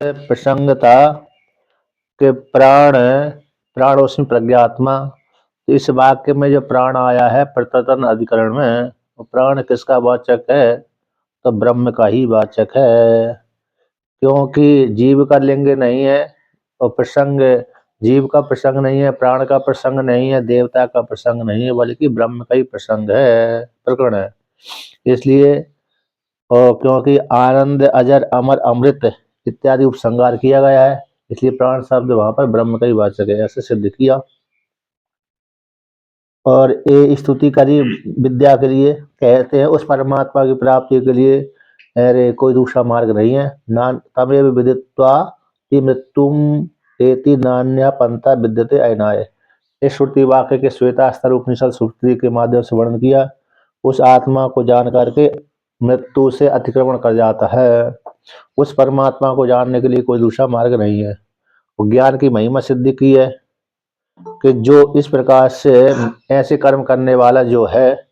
प्रसंग था कि प्राणोस्मि प्रज्ञात्मा। तो इस वाक्य में जो प्राण आया है प्रत्यतन अधिकरण में, वो प्राण किसका वाचक है? तो ब्रह्म का ही वाचक है, क्योंकि जीव का लिंग नहीं है और प्रसंग जीव का प्रसंग नहीं है, प्राण का प्रसंग नहीं है, देवता का प्रसंग नहीं है, बल्कि ब्रह्म का ही प्रसंग है, प्रकरण है। इसलिए और क्योंकि आनंद अजर अमर अमृत इत्यादि उपसंहार किया गया है, इसलिए प्राण शब्द वहां पर ब्रह्म का ही वाचक है, ऐसे सिद्ध किया। और ये स्तुति करी विद्या के लिए, कहते हैं उस परमात्मा की प्राप्ति के लिए अरे कोई दूसरा मार्ग नहीं है। ना तमेव विदित्वा कि मृत्युम एति नान्या पंथा विद्यते अयनाय। इस श्रुति वाक्य के श्वेतास्तर उपनिषद श्रुति के माध्यम से वर्णन किया। उस आत्मा को जान करके मृत्यु से अतिक्रमण कर जाता है। उस परमात्मा को जानने के लिए कोई दूसरा मार्ग नहीं है। वो ज्ञान की महिमा सिद्धि की है कि जो इस प्रकार से ऐसे कर्म करने वाला जो है,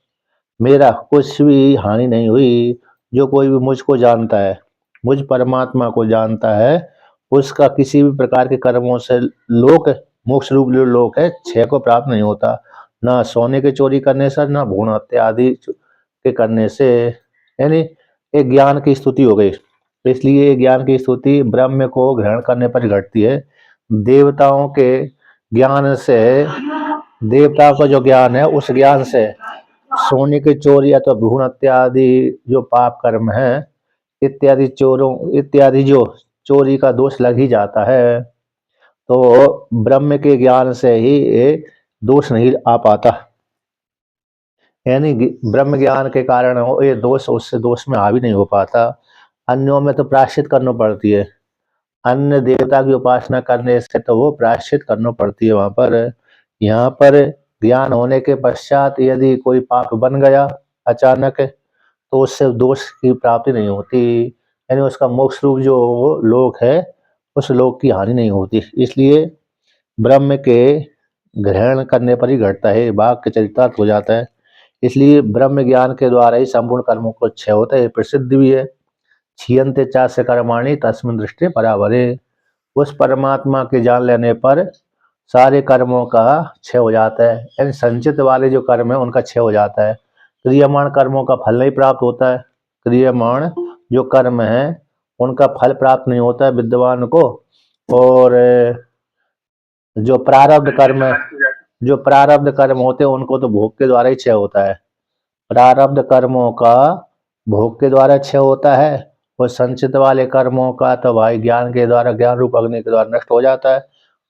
मेरा कुछ भी हानि नहीं हुई। जो कोई भी मुझको जानता है, मुझ परमात्मा को जानता है, उसका किसी भी प्रकार के कर्मों से लोक मोक्ष रूप जो लोक है क्षय को प्राप्त नहीं होता, ना सोने के चोरी करने से, ना भ्रूण हत्या आदि के करने से। यानी एक ज्ञान की स्तुति हो गई। इसलिए ज्ञान की स्तुति ब्रह्म को ग्रहण करने पर घटती है। देवताओं के ज्ञान से, देवताओं का जो ज्ञान है उस ज्ञान से सोने की चोरी या तो भ्रूण हत्या आदि जो पाप कर्म है इत्यादि चोरों इत्यादि जो चोरी का दोष लग ही जाता है। तो ब्रह्म के ज्ञान से ही ये दोष नहीं आ पाता, यानी ब्रह्म ज्ञान के कारण ये दोष उससे दोष में हावी नहीं हो पाता। अन्यों में तो प्रायश्चित करना पड़ती है, अन्य देवता की उपासना करने से तो वो प्रायश्चित करना पड़ती है वहां पर। यहाँ पर ज्ञान होने के पश्चात यदि कोई पाप बन गया अचानक, तो उससे दोष की प्राप्ति नहीं होती, यानी उसका मोक्ष रूप जो लोक है उस लोक की हानि नहीं होती। इसलिए ब्रह्म के ग्रहण करने पर ही घटता है, वाक्य चरितार्थ हो जाता है। इसलिए ब्रह्म ज्ञान के द्वारा ही संपूर्ण कर्मों को क्षय होता है, प्रसिद्ध भी है। क्षीयन्ते चास्य कर्माणि तस्मिन् दृष्टे परावरे। उस परमात्मा के जान लेने पर सारे कर्मों का क्षय हो जाता है, यानी संचित वाले जो कर्म है उनका क्षय हो जाता है। क्रियमाण कर्मों का फल नहीं प्राप्त होता है, क्रियमाण जो कर्म है उनका फल प्राप्त नहीं होता है विद्वान को। और जो प्रारब्ध कर्म है, जो प्रारब्ध कर्म होते हैं उनको तो भोग के द्वारा ही क्षय होता है। प्रारब्ध कर्मों का भोग के द्वारा क्षय होता है, और संचित वाले कर्मों का तो भाई ज्ञान के द्वारा, ज्ञान रूप अग्नि के द्वारा नष्ट हो जाता है,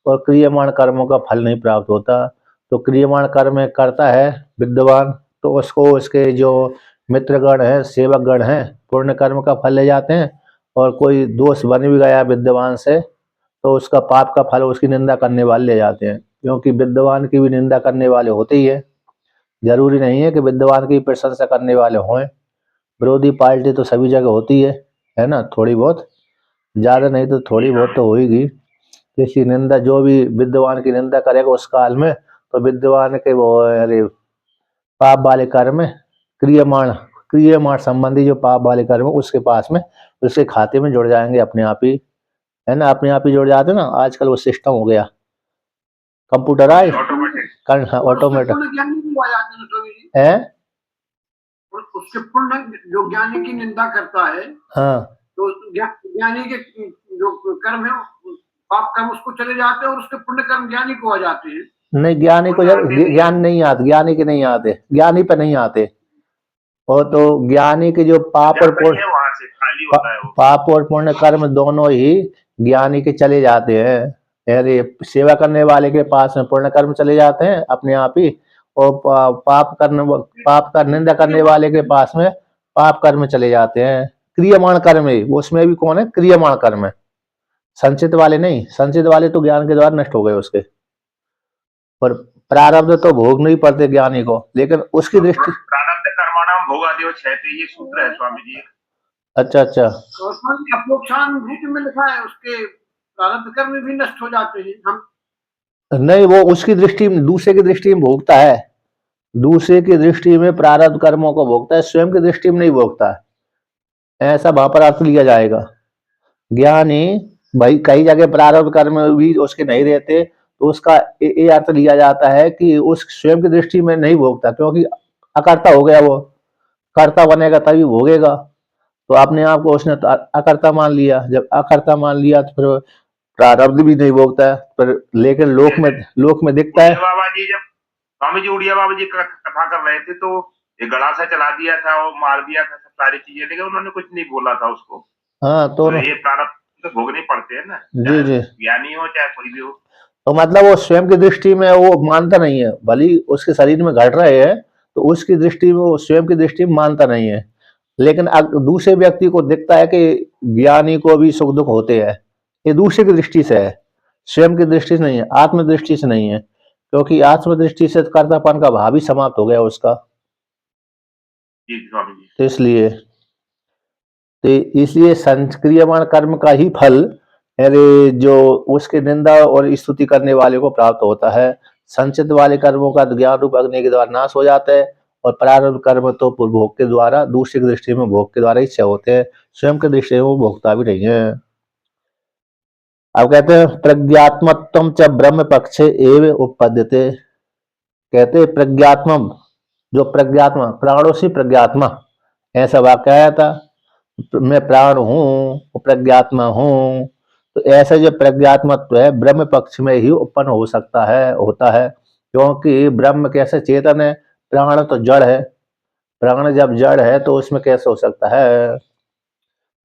और क्रियमाण कर्मों का फल नहीं प्राप्त होता। तो क्रियमाण कर्म करता है विद्वान, तो उसको उसके जो मित्रगण है, सेवक गण है, पुण्य कर्म का फल ले जाते हैं। और कोई दोष बन भी गया विद्वान से, तो उसका पाप का फल उसकी निंदा करने वाले ले जाते हैं, क्योंकि विद्वान की भी निंदा करने वाले होते ही है। जरूरी नहीं है कि विद्वान की प्रशंसा करने वाले हों। विरोधी पार्टी तो सभी जगह होती है ना, थोड़ी बहुत, ज्यादा नहीं तो थोड़ी बहुत तो होगी। किसी निंदा, जो भी विद्वान की निंदा करेगा उस काल में, तो विद्वान के वो अरे पाप वाले कर्म, क्रियमाण क्रियमाण संबंधी जो पाप वाले कर्म उसके पास में, उसके खाते में जुड़ जाएंगे अपने आप ही, है ना, अपने आप ही जुड़ जाते ना। आजकल वो सिस्टम हो गया कंप्यूटराइज, ऑटोमेटिक है। उसके पुण्य जो ज्ञानी की निंदा करता है, हाँ, तो ज्ञानी के जो कर्म है पाप कर्म उसको चले जाते हैं, और उसके पुण्य कर्म ज्ञानी को आ जाते हैं। नहीं, ज्ञानी को ज्ञान नहीं आते, ज्ञानी के नहीं आते, ज्ञानी पे नहीं आते। और तो ज्ञानी के जो पाप और पुण्य, पाप और पुण्य कर्म दोनों ही ज्ञानी के चले जाते हैं। अरे सेवा करने वाले के पास में पुण्य कर्म चले जाते हैं अपने आप ही, और पाप का निंदा करने वाले के पास में पाप कर्म चले जाते हैं। क्रियमाण कर्म है, उसमें भी कौन है? क्रियमाण कर्म है, संचित वाले नहीं। संचित वाले तो ज्ञान के द्वारा नष्ट हो गए उसके, पर प्रारब्ध तो भोग नहीं पड़ते ज्ञानी को, लेकिन उसकी दृष्टि। प्रारब्ध कर्माणाम भोगादिव क्षयते, ये सूत्र है स्वामी जी। अच्छा अच्छा, अपोक्षानुभूति में लिखा है उसके प्रारब्ध कर्म भी नष्ट हो जाते हैं। हम नहीं, वो उसकी दृष्टि में, दूसरे की दृष्टि में भोगता है, दूसरे की दृष्टि में प्रारब्ध कर्मों को भोगता है, स्वयं की दृष्टि में नहीं भोगता है। ऐसा वहां पर अर्थ लिया जाएगा। ज्ञानी भाई कई जगह प्रारब्ध कर्म भी उसके नहीं रहते, तो उसका ये अर्थ लिया जाता है कि उस स्वयं की दृष्टि में नहीं भोगता, क्योंकि अकर्ता हो गया, वो कर्ता बनेगा तभी भोगेगा। तो अपने आप को उसने तो अकर्ता मान लिया, जब अकर्ता मान लिया तो फिर प्रारब्ध भी नहीं भोगता है, पर लेकिन लोक में दिखता उड़िया है। बाबा जी जब स्वामी जी उड़िया बाबा जी कथा कर रहे थे, तो ये गड़ा सा चला दिया था और मार दिया था सब सारी चीजें, लेकिन उन्होंने कुछ नहीं बोला था उसको। हाँ तो ये प्रारब्ध तो भोगने पड़ते हैं ना, जी चाहे जी। ज्ञानी हो चाहे कोई भी हो। तो मतलब वो स्वयं की दृष्टि में वो मानता नहीं है, भली उसके शरीर में घट रहे हैं, तो उसकी दृष्टि में, वो स्वयं की दृष्टि में मानता नहीं है। लेकिन दूसरे व्यक्ति को दिखता है कि ज्ञानी को भी सुख दुख होते हैं, ये दूसरे की दृष्टि से है, स्वयं की दृष्टि से नहीं है, आत्मदृष्टि से नहीं है, क्योंकि आत्मदृष्टि से कर्तापन का भाव ही समाप्त हो गया उसका। जी स्वामी जी। तो इसलिए संक्रियमाण कर्म का ही फल, अरे जो उसके निंदा और स्तुति करने वाले को प्राप्त होता है। संचित वाले कर्मों का ज्ञान रूप अग्नि के द्वारा नाश हो जाता है, और प्रारब्ध कर्म तो भोग के द्वारा, दूसरे की दृष्टि में भोग के द्वारा ही क्षय होते हैं, स्वयं की दृष्टि में वो भोगता भी नहीं है। अब कहते हैं प्रज्ञात्मत्वम च ब्रह्म पक्षे एव उपपद्यते। कहते हैं प्रज्ञात्म, जो प्रज्ञात्मा, प्राणों से प्रज्ञात्मा, ऐसा वाक्य आया था, मैं प्राण हूँ, प्रज्ञात्मा हूँ। तो ऐसा जो प्रज्ञात्मत्व है ब्रह्म पक्ष में ही उत्पन्न हो सकता है, होता है, क्योंकि ब्रह्म कैसे चेतन है, प्राण तो जड़ है, प्राण जब जड़ है तो उसमें कैसे हो सकता है।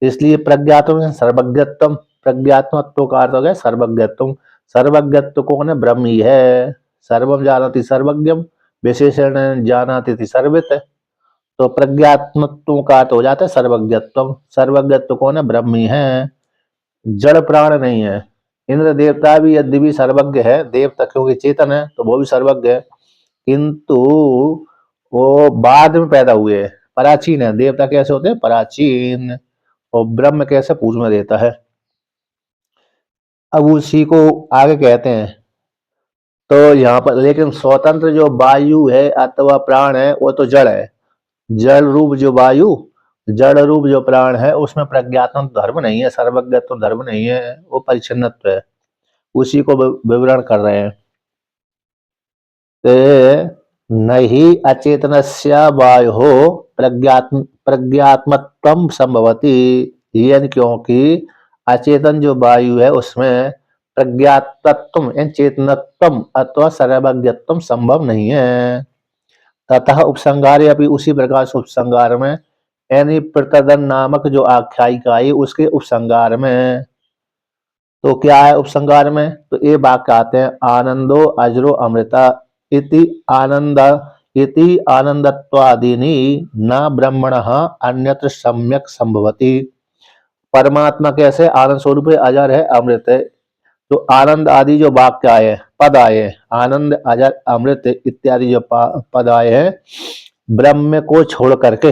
इसलिए प्रज्ञात्म सर्वज्ञत्व, प्रज्ञात्मत्व का अर्थ हो गया सर्वज्ञत्व। सर्वज्ञत्व कौन है, ब्रह्म ही है। सर्वम जानति सर्वज्ञम, विशेषण जानति सर्वित। तो प्रज्ञात्मत्व का अर्थ हो जाता है सर्वज्ञत्व। सर्वज्ञत्व कौन है, ब्रह्म ही है, जड़ प्राण नहीं है। इंद्र देवता भी यदि भी सर्वज्ञ है, देवता क्योंकि चेतन है तो वो भी सर्वज्ञ है, किंतु वो बाद में पैदा हुए, पराचीन है। देवता कैसे होते हैं, पराचीन, और ब्रह्म कैसे पूर्व में देता है। अब उसी को आगे कहते हैं, तो यहाँ पर लेकिन स्वतंत्र जो वायु है अथवा प्राण है वो तो जड़ है। जड़ रूप जो वायु, जड़ रूप जो प्राण है उसमें प्रज्ञात्मक धर्म नहीं है, सर्वज्ञत्व धर्म नहीं है, वो परिच्छिन्नत्व है। उसी को विवरण कर रहे हैं। नहीं अचेतनस्य वायो प्रज्ञात्मत्वम संभवती, यानी क्योंकि अचेतन जो वायु है उसमें प्रज्ञातत्व यानी चेतनत्व अथवा सर्वज्ञत्व संभव नहीं है। तथा उपसंगार अभी उसी प्रकार से उपसंगार में, यानी प्रतिदन नामक जो आख्यायिका है उसके उपसंगार में, तो क्या है उपसंगार में, तो ये वाक्य आते हैं आनंदो अजरो अमृता इति आनंद इति आनंदत्वादीनि न ब्रह्मणः अन्यत्र सम्यक संभवति। परमात्मा कैसे आनंद स्वरूप है, अजर है, अमृत है। तो आनंद आदि जो वाक्य आए, पद आए, आनंद अजर अमृत इत्यादि जो पद आए हैं, ब्रह्म को छोड़ करके,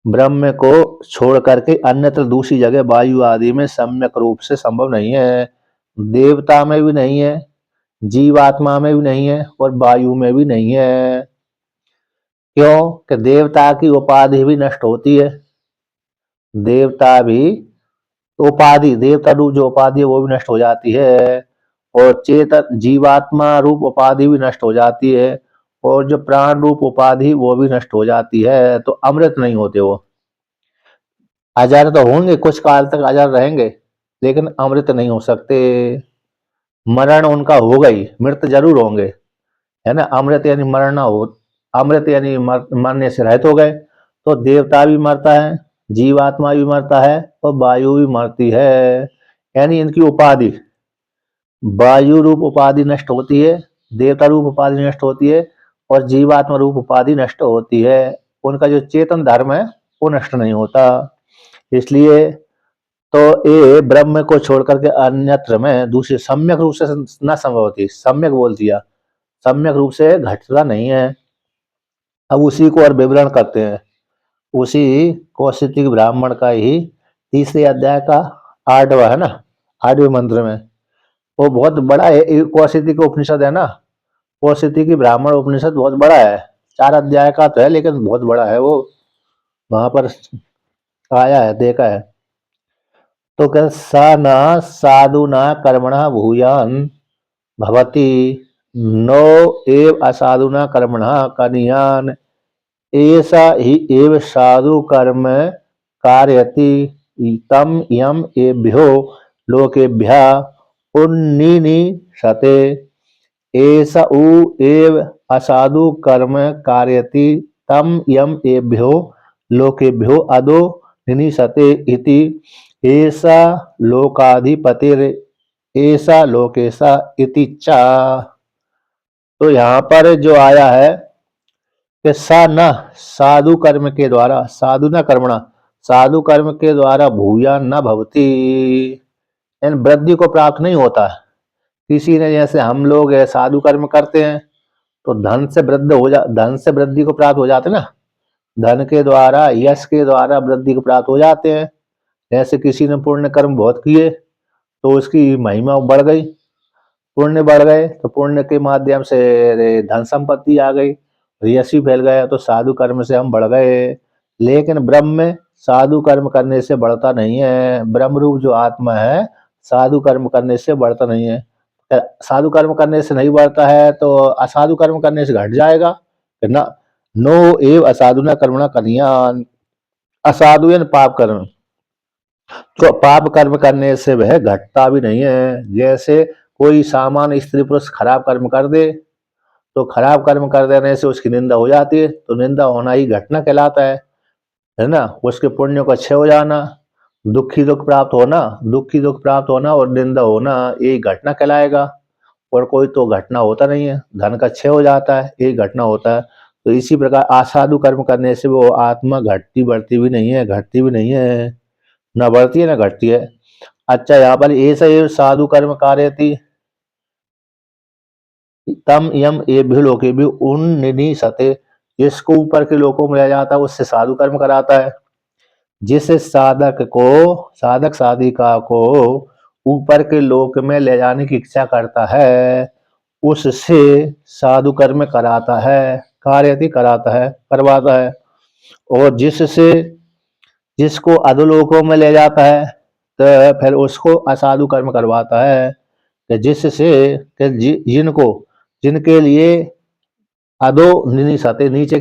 ब्रह्म को छोड़ करके अन्यत्र दूसरी जगह वायु आदि में सम्यक रूप से संभव नहीं है। देवता में भी नहीं है, जीवात्मा में भी नहीं है, और वायु में भी नहीं है। क्यों कि देवता की उपाधि भी नष्ट होती है, देवता भी उपाधि, देवता रूप जो उपाधि है वो भी नष्ट हो जाती है, और चेतन जीवात्मा रूप उपाधि भी नष्ट हो जाती है, और जो प्राण रूप उपाधि वो भी नष्ट हो जाती है। तो अमृत नहीं होते वो, अजर तो होंगे, कुछ काल तक अजर रहेंगे, लेकिन अमृत नहीं हो सकते। मरण उनका होगा ही, मृत जरूर होंगे, है ना। अमृत यानी मरण ना हो, अमृत यानी मरने से रहित हो गए। तो देवता भी मरता है, जीवात्मा भी मरता है, और वायु भी मरती है, यानी इनकी उपाधि, वायु रूप उपाधि नष्ट होती है, देवता रूप उपाधि नष्ट होती है, और जीवात्मा रूप उपाधि नष्ट होती है। उनका जो चेतन धर्म है वो नष्ट नहीं होता। इसलिए तो ये ब्रह्म को छोड़ करके अन्यत्र में दूसरे सम्यक रूप से न संभवती, सम्यक बोल दिया, सम्यक रूप से घटता नहीं है। अब उसी को और विवरण करते हैं, उसी कौशिक ब्राह्मण का ही तीसरे अध्याय का 8वां है ना, 8वें मंत्र में। वो बहुत बड़ा है, कौशिक उपनिषद है ना, कौशिक ब्राह्मण उपनिषद बहुत बड़ा है, 4 अध्याय का तो है लेकिन बहुत बड़ा है वो, वहां पर आया है, देखा है। तो क्या सा न साधुना कर्मणा भूयान भवति नो एव असाधुना कर्मणा कनियान ऐसा ही एव साधु कर्म कारयति तम यम एभ्यो लोकेभ्यः पुण्यनिशते ऐसा उ एव असाधु कर्म कारयति तम यम एभ्यो लोकेभ्यो अधो निनिशते इति ऐसा लोकाधिपतिर ऐसा लोकेशा इति च। तो यहाँ पर जो आया है कि सा न साधु कर्म के द्वारा साधु न कर्मणा साधु कर्म के द्वारा भूया न भवती इन वृद्धि को प्राप्त नहीं होता। किसी ने जैसे हम लोग साधु कर्म करते हैं तो धन से वृद्धि को प्राप्त हो जाते ना, धन के द्वारा यश के द्वारा वृद्धि को प्राप्त हो जाते हैं। जैसे किसी ने पुण्य कर्म बहुत किए तो उसकी महिमा बढ़ गई, पुण्य बढ़ गए तो पुण्य के माध्यम से धन संपत्ति आ गई, यश भी फैल गया तो साधु कर्म से हम बढ़ गए। लेकिन ब्रह्म में साधु कर्म करने से बढ़ता नहीं है, ब्रह्म रूप जो आत्मा है साधु कर्म करने से बढ़ता नहीं है। साधु कर्म करने से नहीं बढ़ता है तो असाधु कर्म करने से घट जाएगा ना। नो एव असाधु न कर्मणा कनियान, असाधु यानी पाप कर्म, तो पाप कर्म करने से वह घटता भी नहीं है। जैसे कोई सामान्य स्त्री पुरुष खराब कर्म कर दे तो खराब कर्म कर देने से उसकी निंदा हो जाती है, तो निंदा होना ही घटना कहलाता है ना। उसके पुण्य को क्षय हो जाना, दुखी दुख प्राप्त होना और निंदा होना यही घटना कहलाएगा। और कोई तो घटना होता नहीं है, धन का क्षय हो जाता है, यही घटना होता है। तो इसी प्रकार असाधु कर्म करने से वो आत्मा घटती बढ़ती भी नहीं है, घटती भी नहीं है, न बढ़ती है न घटती है। अच्छा, यहाँ पर ऐसा ये साधु कर्म कार्यति तम यम एभ्यो लोकेभ्यो उन्निशते, जिसको ऊपर के लोकों में ले जाता है उससे साधु कर्म कराता है। जिस साधक साधिका को ऊपर के लोक में ले जाने की इच्छा करता है उससे साधु कर्म कराता है, कार्यति कराता है, करवाता है। और जिसको अधोलोकों में ले जाता है तो फिर उसको असाधु कर्म करवाता है, कि जिससे जिनके लिए अधो निनिशते नीचे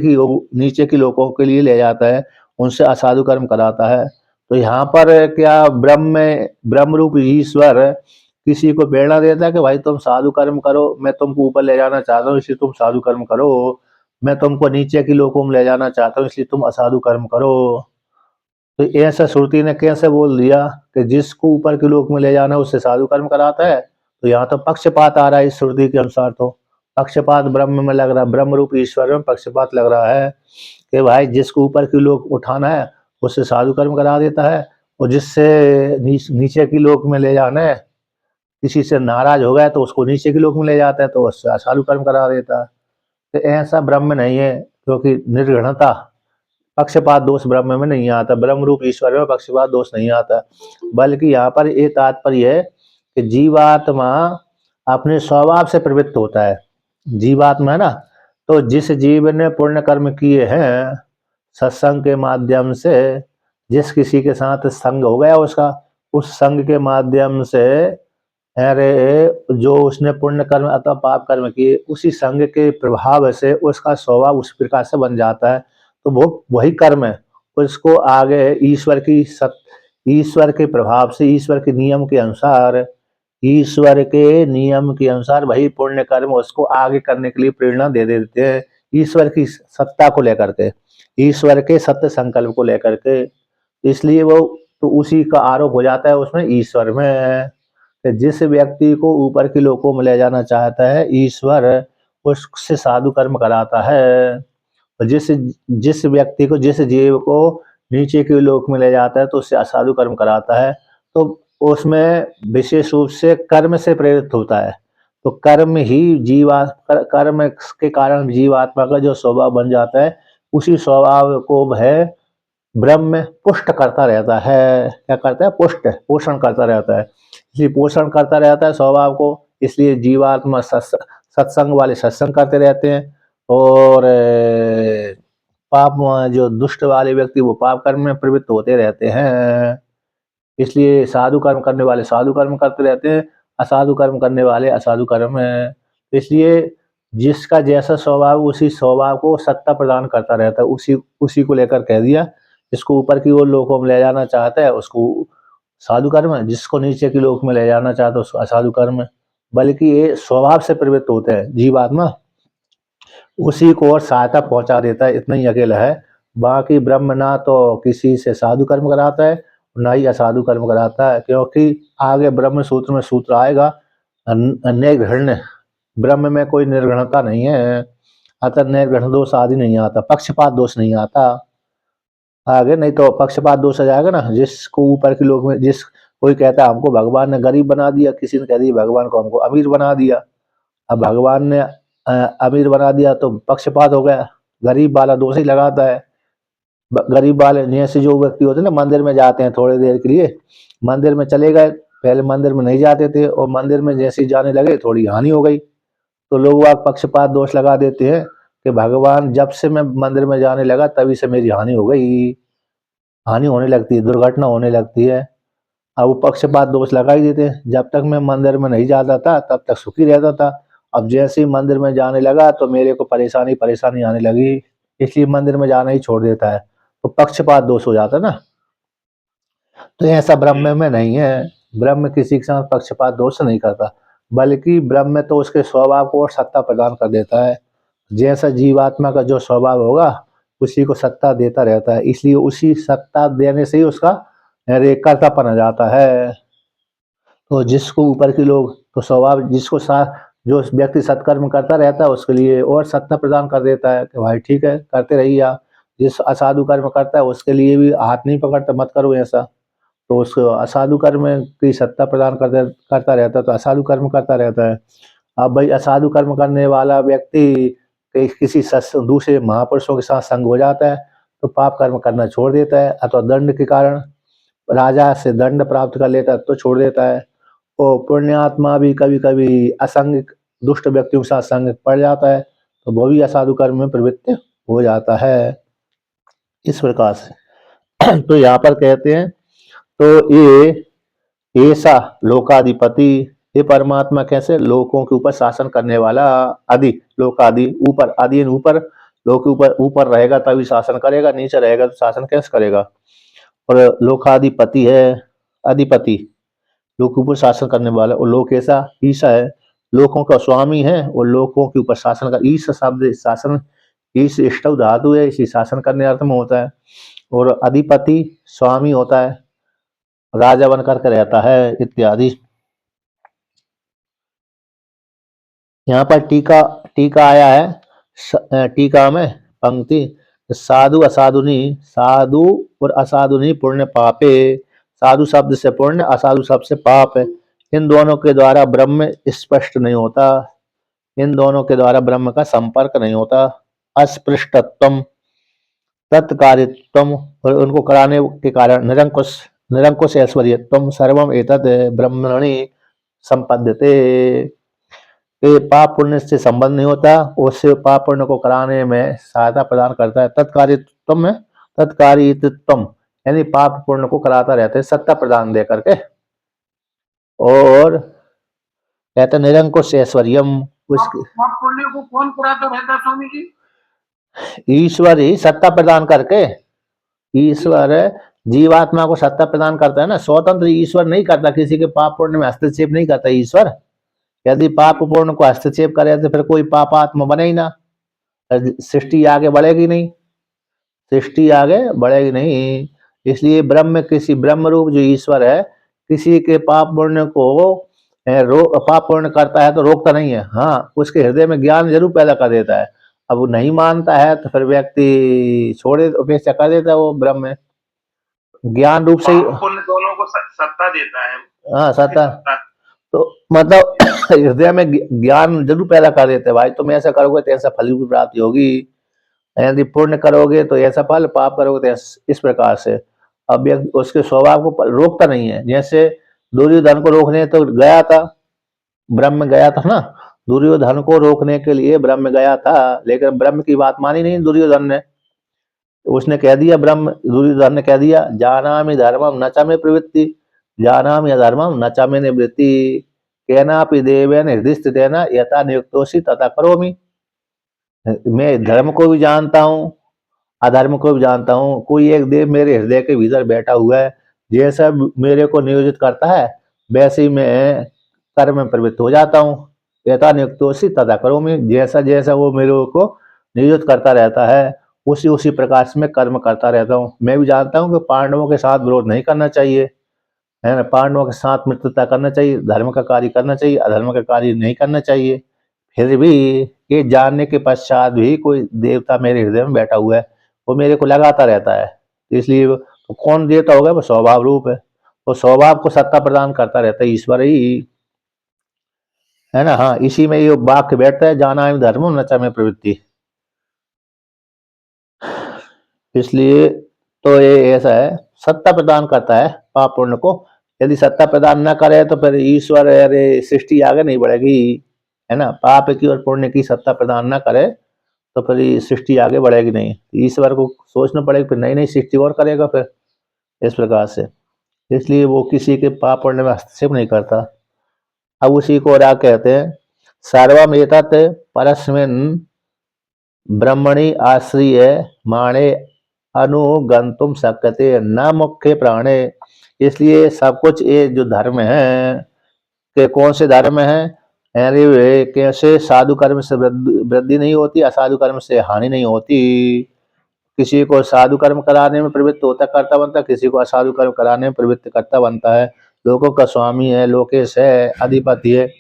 की लोगों के लिए ले जाता है, उनसे असाधु कर्म कराता है। तो यहाँ पर क्या ब्रह्म रूप ईश्वर किसी को प्रेरणा देता है कि भाई तुम साधु कर्म करो, मैं तुमको ऊपर ले जाना चाहता हूँ इसलिए तुम साधु कर्म करो, मैं तुमको नीचे की लोगों में ले जाना चाहता हूँ इसलिए तुम असाधु कर्म करो। तो ऐसा श्रुति ने कैसे बोल दिया कि जिसको ऊपर के लोक में ले जाना उससे साधु कर्म कराता है। तो यहाँ तो पक्षपात आ रहा है इस श्रुति के अनुसार, तो पक्षपात ब्रह्म में लग रहा है, ब्रह्म रूप ईश्वर में पक्षपात लग रहा है कि भाई जिसको ऊपर की लोक उठाना है उससे साधु कर्म करा देता है, और जिससे नीचे की लोक में ले जाना है, किसी से नाराज हो गया तो उसको नीचे की लोक में ले जाता है तो उससे असाधु कर्म करा देता है। तो ऐसा ब्रह्म नहीं है, क्योंकि निर्गुणता पक्षपात दोष ब्रह्म में नहीं आता, ब्रह्म रूप ईश्वर में पक्षपात दोष नहीं आता। बल्कि यहाँ पर ये तात्पर्य है कि जीवात्मा अपने स्वभाव से प्रवृत्त होता है। जीवात्मा है ना, तो जिस जीव ने पुण्य कर्म किए हैं सत्संग के माध्यम से, जिस किसी के साथ संग हो गया उसका, उस संग के माध्यम से अरे जो उसने पुण्य कर्म अथवा पाप कर्म किए उसी संग के प्रभाव से उसका स्वभाव उस प्रकार से बन जाता है। तो वो वही कर्म है, उसको आगे ईश्वर के प्रभाव से, ईश्वर के नियम के अनुसार वही पुण्य कर्म उसको आगे करने के लिए प्रेरणा दे देते हैं, ईश्वर की सत्ता को लेकर के, ईश्वर के सत्य संकल्प को लेकर के। इसलिए वो तो उसी का आरोप हो जाता है उसमें, ईश्वर में। जिस व्यक्ति को ऊपर के लोकों में ले जाना चाहता है ईश्वर उससे साधु कर्म कराता है, और जिस व्यक्ति को, जिस जीव को नीचे के लोक में ले जाता है तो उससे असाधु कर्म कराता है। तो उसमें विशेष रूप से कर्म से प्रेरित होता है। तो कर्म के कारण जीवात्मा का जो स्वभाव बन जाता है, उसी स्वभाव को वह ब्रह्म पुष्ट करता रहता है। क्या करता है? पोषण करता रहता है। इसलिए पोषण करता रहता है स्वभाव को, इसलिए जीवात्मा सत्संग वाले सत्संग करते रहते हैं, और पाप जो दुष्ट वाले व्यक्ति वो पाप कर्म में प्रवृत्त होते रहते हैं। इसलिए साधु कर्म करने वाले साधु कर्म करते रहते हैं, असाधु कर्म करने वाले असाधु कर्म है। इसलिए जिसका जैसा स्वभाव उसी स्वभाव को सत्ता प्रदान करता रहता है, उसी उसी को लेकर कह दिया। जिसको ऊपर की ओर लोकों में ले जाना चाहता है उसको साधु कर्म है, जिसको नीचे की लोक में ले जाना चाहता है उसको असाधु कर्म है। बल्कि ये स्वभाव से प्रवृत्त होते हैं जीवात्मा, उसी को और सहायता पहुंचा देता है, इतना ही अकेला है। बाकी ब्रह्म ना तो किसी से साधु कर्म कराता है ना ही असाधु कर्म कराता है, क्योंकि आगे ब्रह्म सूत्र में सूत्र आएगा निर्घृण्य, ब्रह्म में कोई निर्घृणता नहीं है, अतः निर्घृण दोष आदि नहीं आता, पक्षपात दोष नहीं आता आगे। नहीं तो पक्षपात दोष आ जाएगा ना, जिसको ऊपर के लोग में जिस कोई कहता है हमको भगवान ने गरीब बना दिया, किसी ने कह दिया भगवान को हमको अमीर बना दिया। अब भगवान ने अमीर बना दिया तो पक्षपात हो गया, गरीब वाला दोष ही लगाता है। गरीब वाले जैसे जो व्यक्ति होते हैं ना, मंदिर में जाते हैं थोड़ी देर के लिए, मंदिर में चले गए, पहले मंदिर में नहीं जाते थे और मंदिर में जैसे ही जाने लगे थोड़ी हानि हो गई, तो लोग वहाँ पक्षपात दोष लगा देते हैं कि भगवान जब से मैं मंदिर में जाने लगा तभी से मेरी हानि हो गई, हानि होने लगती है, दुर्घटना होने लगती है। अब वो पक्षपात दोष लगा ही देते हैं, जब तक मैं मंदिर में नहीं जाता था तब तक सुखी रहता था, अब जैसे ही मंदिर में जाने लगा तो मेरे को परेशानी आने लगी, इसलिए मंदिर में जाना ही छोड़ देता है, तो पक्षपात दोष हो जाता है ना। तो ऐसा ब्रह्म में नहीं है, ब्रह्म किसी के साथ पक्षपात दोष नहीं करता, बल्कि ब्रह्म तो उसके स्वभाव को और सत्ता प्रदान कर देता है। जैसा जीवात्मा का जो स्वभाव होगा उसी को सत्ता देता रहता है, इसलिए उसी सत्ता देने से ही उसका कर्तापन आ जाता है। तो जिसको ऊपर के लोग तो स्वभाव जिसको जो व्यक्ति सत्कर्म करता रहता है उसके लिए और सत्ता प्रदान कर देता है कि भाई ठीक है करते रहिए आप। जिस असाधु कर्म करता है उसके लिए भी हाथ नहीं पकड़ता, मत करो ऐसा, तो उसको असाधु कर्म की सत्ता प्रदान करता रहता है, तो असाधु कर्म करता रहता है। अब भाई असाधु कर्म करने वाला व्यक्ति किसी दूसरे महापुरुषों के साथ संग हो जाता है तो पाप कर्म करना छोड़ देता है, अथवा दंड के कारण राजा से दंड प्राप्त कर लेता है तो छोड़ देता है। और पुण्यात्मा भी कभी कभी असंग दुष्ट व्यक्तियों के साथ संग पड़ जाता है तो वो भी असाधु कर्म में प्रवृत्त हो जाता है, इस प्रकार से। तो यहाँ पर कहते हैं तो ये ऐसा लोकाधिपति, ये परमात्मा कैसे लोकों के ऊपर शासन करने वाला, आदि लोकादि ऊपर, आदि ऊपर, लोक के ऊपर रहेगा तभी शासन करेगा, नीचे रहेगा तो शासन कैसे करेगा। और लोकाधिपति है, अधिपति लोक के ऊपर शासन करने वाला, और लोक ऐसा ईसा है, लोकों का स्वामी है और लोकों के ऊपर शासन का, ईश शब्द शासन, ईश इष्टव धातु है, इसी शासन करने अर्थ में होता है। और अधिपति स्वामी होता है, राजा बन करके रहता है इत्यादि। यहाँ पर टीका आया है, टीका में पंक्ति साधु असाधुनी, साधु और असाधुनी पुण्य पापे, साधु शब्द से पुण्य, असाधु शब्द से पाप है। इन दोनों के द्वारा ब्रह्म स्पष्ट नहीं होता, इन दोनों के द्वारा ब्रह्म का संपर्क नहीं होता। अस्पृष्टत्वम तत्कार्यत्वम, और उनको कराने के कारण निरंकुश ऐश्वर्यत्वम सर्वम एतद् ब्रह्मणि संपद्यते। ये पाप पुण्य से संबंध नहीं होता, उससे पाप पुण्य को कराने में सहायता प्रदान करता है। तत्कार्यत्वम है, तत्कार्यत्वम यानी पाप पुण्य को कराता रहता है सत्ता प्रदान दे करके। और कहते निरंकुश ऐश्वर्यम, पाप पुण्य को कौन कराता रहता स्वामी जी? ईश्वर ही सत्ता प्रदान करके, ईश्वर जीवात्मा को सत्ता प्रदान करता है ना, स्वतंत्र ईश्वर नहीं करता, किसी के पाप पुण्य में हस्तक्षेप नहीं करता ईश्वर। यदि पाप पुण्य को हस्तक्षेप करे तो फिर कोई पापात्मा बने ही ना, सृष्टि आगे बढ़ेगी नहीं, सृष्टि आगे बढ़ेगी नहीं। इसलिए ब्रह्म किसी ब्रह्म रूप जो ईश्वर है किसी के पाप पुण्य को पाप पुण्य करता है तो रोकता नहीं है, हाँ उसके हृदय में ज्ञान जरूर पैदा कर देता है। अब वो नहीं मानता है तो फिर व्यक्ति छोड़े उपेक्षा कर देता है, वो ब्रह्म ज्ञान रूप से दोनों को सत्ता देता है। हाँ सत्ता, तो मतलब हृदय में ज्ञान जरूर पैदा कर देते हैं, भाई तुम ऐसा करोगे तो ऐसा फल की प्राप्ति होगी, यदि पुण्य करोगे तो ऐसा फल, पाप करोगे तो इस प्रकार से। अब उसके स्वभाव को रोकता नहीं है, जैसे दुर्योधन को रोकने तो गया था, ब्रह्म गया था ना, दुर्योधन को रोकने के लिए ब्रह्म गया था, लेकिन ब्रह्म की बात मानी नहीं दुर्योधन ने, उसने कह दिया, दुर्योधन ने कह दिया जानामि धर्मम न च मे प्रवृत्ति, जानामि अधर्मं न च मे निवृत्ति केनापि देवेन हृदय स्थितेन यथा नियुक्तोऽसि तथा करोमि। मैं धर्म को भी जानता हूँ, अधर्म को भी जानता हूँ। कोई एक देव मेरे हृदय के भीतर बैठा हुआ है, जैसा मेरे को नियोजित करता है वैसे ही मैं कर्म में प्रवृत्त हो जाता हूँ। यथा नियुक्तोऽसि तथा करोमि, जैसा जैसा वो मेरे को नियोजित करता रहता है उसी उसी प्रकार से मैं कर्म करता रहता हूँ। मैं भी जानता हूँ कि पांडवों के साथ विरोध नहीं करना चाहिए, है ना, पांडवों के साथ मित्रता करना चाहिए, धर्म का कार्य करना चाहिए, अधर्म का कार्य नहीं करना चाहिए। फिर भी ये जानने के पश्चात भी कोई देवता मेरे हृदय में बैठा हुआ है, वो मेरे को लगाता रहता है। इसलिए तो कौन देवता होगा, वो स्वभाव रूप है, वो स्वभाव को सत्ता प्रदान करता रहता है, ईश्वर ही है ना। हाँ, इसी में ये वाक्य बैठता है, जाना धर्म न च में प्रवृत्ति। इसलिए तो ये ऐसा है, सत्ता प्रदान करता है पाप पुण्य को। यदि सत्ता प्रदान न करे तो फिर ईश्वर अरे सृष्टि आगे नहीं बढ़ेगी, है ना। पाप की और पुण्य की सत्ता प्रदान न करे तो फिर ये सृष्टि आगे बढ़ेगी नहीं। ईश्वर को सोचना पड़ेगा, फिर नई नई सृष्टि और करेगा फिर, इस प्रकार से। इसलिए वो किसी के पाप पुण्य में हस्तक्षेप नहीं करता। अब उसी को और कहते हैं, सर्वमेतत् परस्मिन् ब्रह्मणि आश्रिय माणे अनुगंतुम शक्यते न मुख्य प्राणे। इसलिए सब कुछ ये जो धर्म है, के कौन से धर्म है, यानी वे कैसे साधु कर्म से वृद्धि नहीं होती, असाधु कर्म से हानि नहीं होती। किसी को साधु कर्म कराने में प्रवृत्त होता करता बनता, किसी को असाधु कर्म कराने में प्रवृत्त करता बनता है। लोगों का स्वामी है, लोकेश है, अधिपति है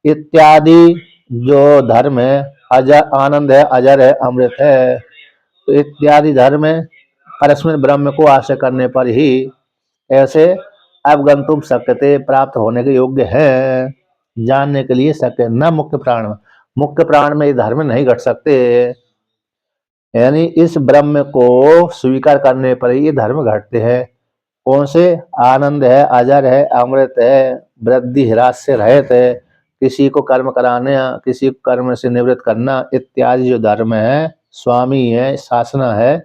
इत्यादि जो धर्म है, अजर आनंद है, अजर है, अमृत है, तो इत्यादि धर्म है परस्मिन ब्रह्म को आश्रय करने पर ही ऐसे अवगंतुम शक्यते प्राप्त होने के योग्य है, जानने के लिए शक्य। न मुख्य प्राण में, मुख्य प्राण में ये धर्म नहीं घट सकते, यानी इस ब्रह्म को स्वीकार करने पर ही ये धर्म घटते हैं। कौन से, आनंद है, अजर है, अमृत है, वृद्धि ह्रास से रहित है, किसी को कर्म कराने, किसी को कर्म से निवृत्त करना इत्यादि जो धर्म है, स्वामी है, शासना है,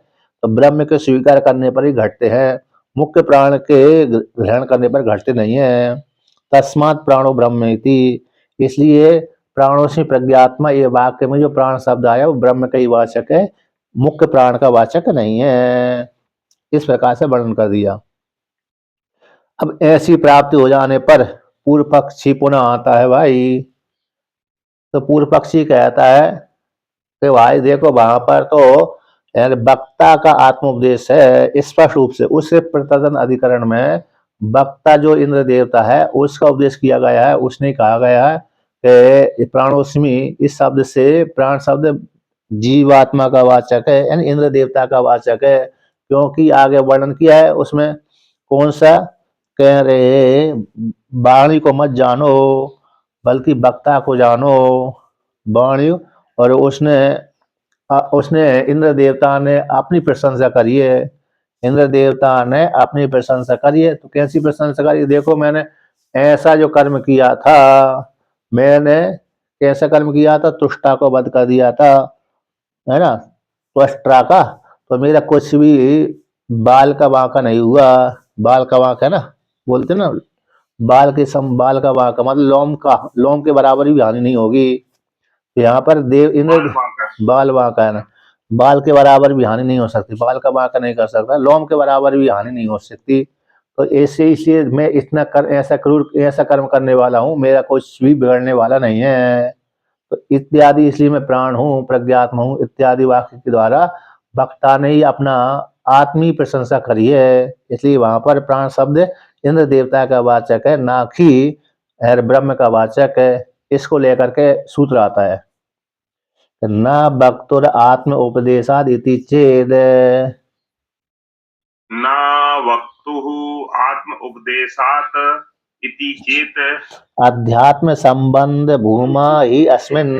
तो ब्रह्म के स्वीकार करने पर ही घटते हैं, मुख्य प्राण के ग्रहण करने पर घटते नहीं है। तस्मात् प्राणो ब्रह्म इति, इसलिए प्राणों से प्रज्ञात्मा, ये वाक्य में जो प्राण शब्द आया वो ब्रह्म का ही वाचक है, मुख्य प्राण का वाचक नहीं है। इस प्रकार से वर्णन कर दिया। अब ऐसी प्राप्ति हो जाने पर पूर्व पक्षी पुनः आता है भाई, तो पूर्व पक्षी कहता है कि भाई देखो वहां पर तो यानी वक्ता का आत्मोपदेश है स्पष्ट रूप से, उससे प्रतिपदन अधिकरण में वक्ता जो इंद्र देवता है उसका उपदेश किया गया है। उसने कहा गया है कि प्राणोस्मि, इस शब्द से प्राण शब्द जीवात्मा का वाचक है, यानी इंद्र देवता का वाचक है, क्योंकि आगे वर्णन किया है उसमें। कौन सा, कह रहे वाणी को मत जानो बल्कि वक्ता को जानो, वाणी। और उसने इंद्र देवता ने अपनी प्रशंसा करी है, इंद्र देवता ने अपनी प्रशंसा करी है। तो कैसी प्रशंसा करी, देखो मैंने ऐसा जो कर्म किया था, मैंने कैसा कर्म किया था, तुष्टा को वध कर दिया था, है ना, त्वष्ट्रा का। तो मेरा कुछ भी बाल का बांका नहीं हुआ, बाल का बांका है ना, बोलते ना, बाल का बांका मतलब लोम के बराबर भी हानि नहीं होगी। तो यहाँ पर देव इंद्र बाल बांका है ना, बाल के बराबर भी हानि नहीं हो सकती, बाल का बांका नहीं कर सकता, लोम के बराबर भी हानि नहीं हो सकती। तो ऐसे इसलिए मैं इतना ऐसा क्रूर ऐसा कर्म करने वाला हूँ, मेरा कुछ भी बिगड़ने वाला नहीं है। तो इत्यादि, इसलिए मैं प्राण हूँ, प्रज्ञात्मा हूँ इत्यादि वाक्य के द्वारा वक्ता ने ही अपना आत्मी प्रशंसा करी है। इसलिए वहां पर प्राण शब्द इंद्र देवता का वाचक है, ना कि ब्रह्म का वाचक है। इसको लेकर के सूत्र आता है, न भक्तुर आत्म उपदेशाद इति चेद, न वक्तुः आत्म उपदेशात इति चेत अध्यात्म संबंध भूमा ही अस्मिन्,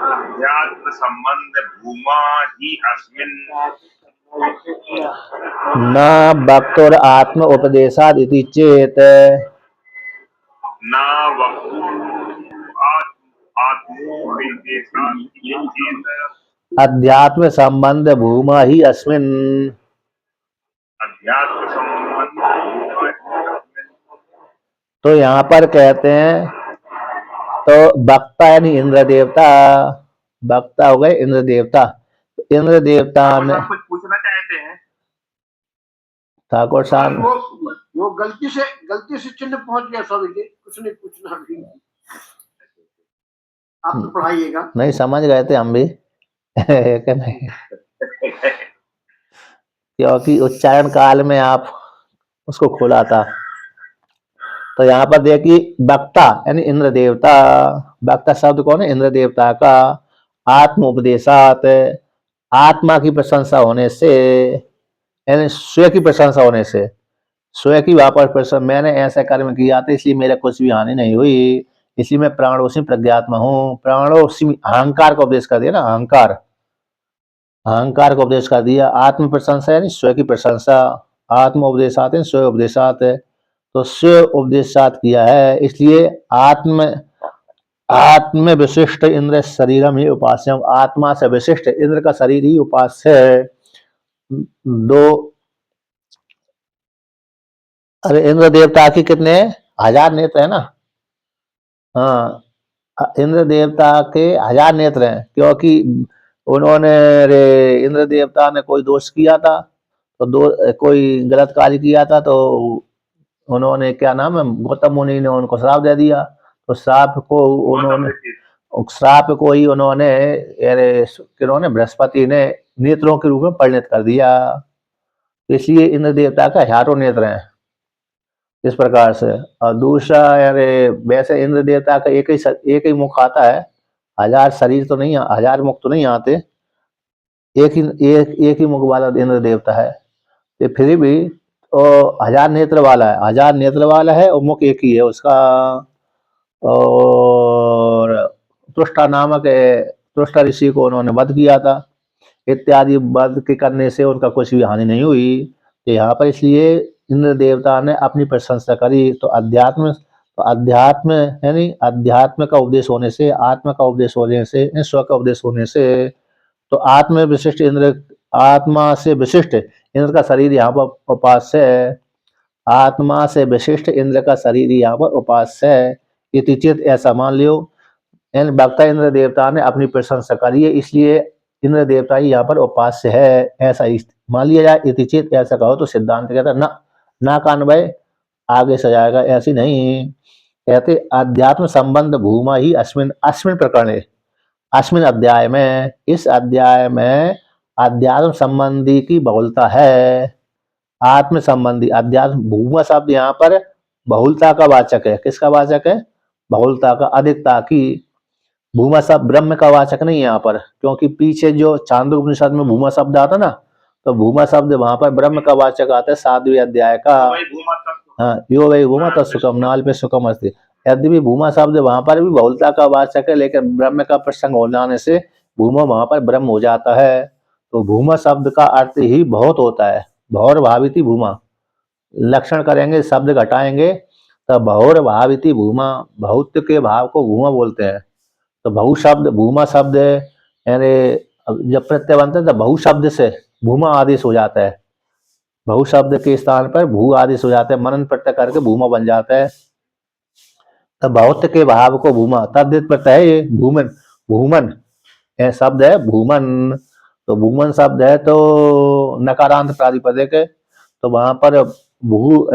अध्यात्म संबंध भूमा ही अस्मिन्, न भक्तुर आत्म उपदेशाद इति चेत, न वक्तुः आत्मोपदेशात इति चेत अध्यात्म संबंध भूमा ही अस्मिन्, अध्यात्म तो यहाँ पर कहते हैं, तो वक्ता यानी इंद्र देवता, वक्ता हो गए इंद्र देवता। इंद्र देवता ठाकुर ने साहब कुछ पूछना चाहते हैं? ठाकुर साहब वो गलती से चिन्ह पहुंच गया स्वामी जी, कुछ नहीं पूछना अभी, आप तो पढ़ाइएगा। नहीं समझ गए थे हम भी कि नहीं, क्योंकि उच्चारण काल में आप उसको खोला था। तो यहाँ पर देखिए वक्ता यानी इंद्र देवता, वक्ता शब्द कौन है? इंद्र देवता का। आत्म उपदेशात, आत्मा की प्रशंसा होने से, यानी स्वयं की प्रशंसा होने से, स्वयं की वापस प्रशंसा, मैंने ऐसा कर्म किया था इसलिए मेरा कुछ भी हानि नहीं हुई, इसलिए मैं प्राणोसी प्रज्ञात्मा हूँ। प्राणोसी अहंकार का उपदेश कर दिया ना, अहंकार, अहंकार का उपदेश कर दिया। आत्म प्रशंसा यानी स्वयं की प्रशंसा, आत्म उपदेशात है स्वयं उपदेशात है, तो स्वयं उपदेशात किया है, इसलिए आत्म आत्म विशिष्ट इंद्र शरीरम ही उपास्यम, आत्मा से विशिष्ट इंद्र का शरीर ही उपास्य है। दो, अरे इंद्र देवता की कितने 1000 नेत्र है ना? हाँ, इंद्र देवता के 1000 नेत्र हैं, क्योंकि उन्होंने, रे इंद्र देवता ने कोई दोष किया था, तो कोई गलत कार्य किया था, तो उन्होंने क्या नाम है, गौतम मुनि ने उनको श्राप दे दिया, तो श्राप को ही उन्होंने, किन्होंने, बृहस्पति ने नेत्रों के रूप में परिणत कर दिया, इसलिए इंद्र देवता का 1000 नेत्र हैं इस प्रकार से। और दूसरा, अरे वैसे इंद्र देवता का एक ही मुख आता है, 1000 शरीर तो नहीं, 1000 मुख तो नहीं आते, एक ही मुख वाला इंद्र देवता है, तो फिर भी 1000 नेत्र वाला है, 1000 नेत्र वाला है और मुख एक ही है उसका। और तुष्टा नामक तुष्टा ऋषि को उन्होंने वध किया था, इत्यादि वध के करने से उनका कुछ भी हानि नहीं हुई। तो यहाँ पर इसलिए इंद्र देवता ने अपनी प्रशंसा करी। तो अध्यात्म यानी अध्यात्म का उपदेश होने से, आत्मा का उपदेश होने से, स्व का उपदेश होने से, तो आत्म विशिष्ट इंद्र, आत्मा से विशिष्ट इंद्र का शरीर यहाँ पर उपास्य है, आत्मा से विशिष्ट इंद्र का शरीर यहाँ पर उपास्य है, इति चेत ऐसा मान लियो। यानी वक्ता इंद्र देवता ने अपनी प्रशंसा करी है, इसलिए इंद्र देवता ही यहाँ पर उपास्य है, ऐसा मान लिया जाए। इति चेत ऐसा कहो तो सिद्धांत कहता है ना कानवय आगे सजाएगा, ऐसी नहीं कहते। अध्यात्म संबंध भूमा ही अस्मिन प्रकरण है, अस्मिन अध्याय में, इस अध्याय में अध्यात्म संबंधी की बहुलता है। आत्म संबंधी अध्यात्म, भूमा शब्द यहाँ पर बहुलता का वाचक है। किसका वाचक है? बहुलता का, अधिकता की। भूमा शब्द ब्रह्म का वाचक नहीं यहाँ पर, क्योंकि पीछे जो चांदोग्य उपनिषद में भूमा शब्द आता ना, तो भूमा शब्द वहां पर ब्रह्म का वाचक आता है 7वें अध्याय का। हाँ, यो वही भूमा तत्सुखम नाल पे सुखम अस्ति। यद्यपि भूमा शब्द वहां पर भी बहुलता का वाचक है, लेकिन ब्रह्म का प्रसंग हो जाने से भूमा वहां पर ब्रह्म हो जाता है। तो भूमा शब्द का अर्थ ही बहुत होता है, भौर भाविती भूमा। लक्षण करेंगे, शब्द घटाएंगे, तो भौर भाविती भूमा, बहुत के भाव को भूमा बोलते हैं। तो बहु शब्द, भूमा शब्द यानी जब प्रत्यय बनता है तो बहु शब्द से भूमा आदेश हो जाता है, बहु शब्द के स्थान पर भू आदेश हो जाता है, मनन प्रत्यय करके भूमा बन जाता है। तो बहुत के भाव को भूमा, तद्धित प्रत्यय है ये भूमन, भूमन शब्द है भूमन। तो भूमन शब्द है तो नकारांत प्रातिपदिक है, तो वहां पर भू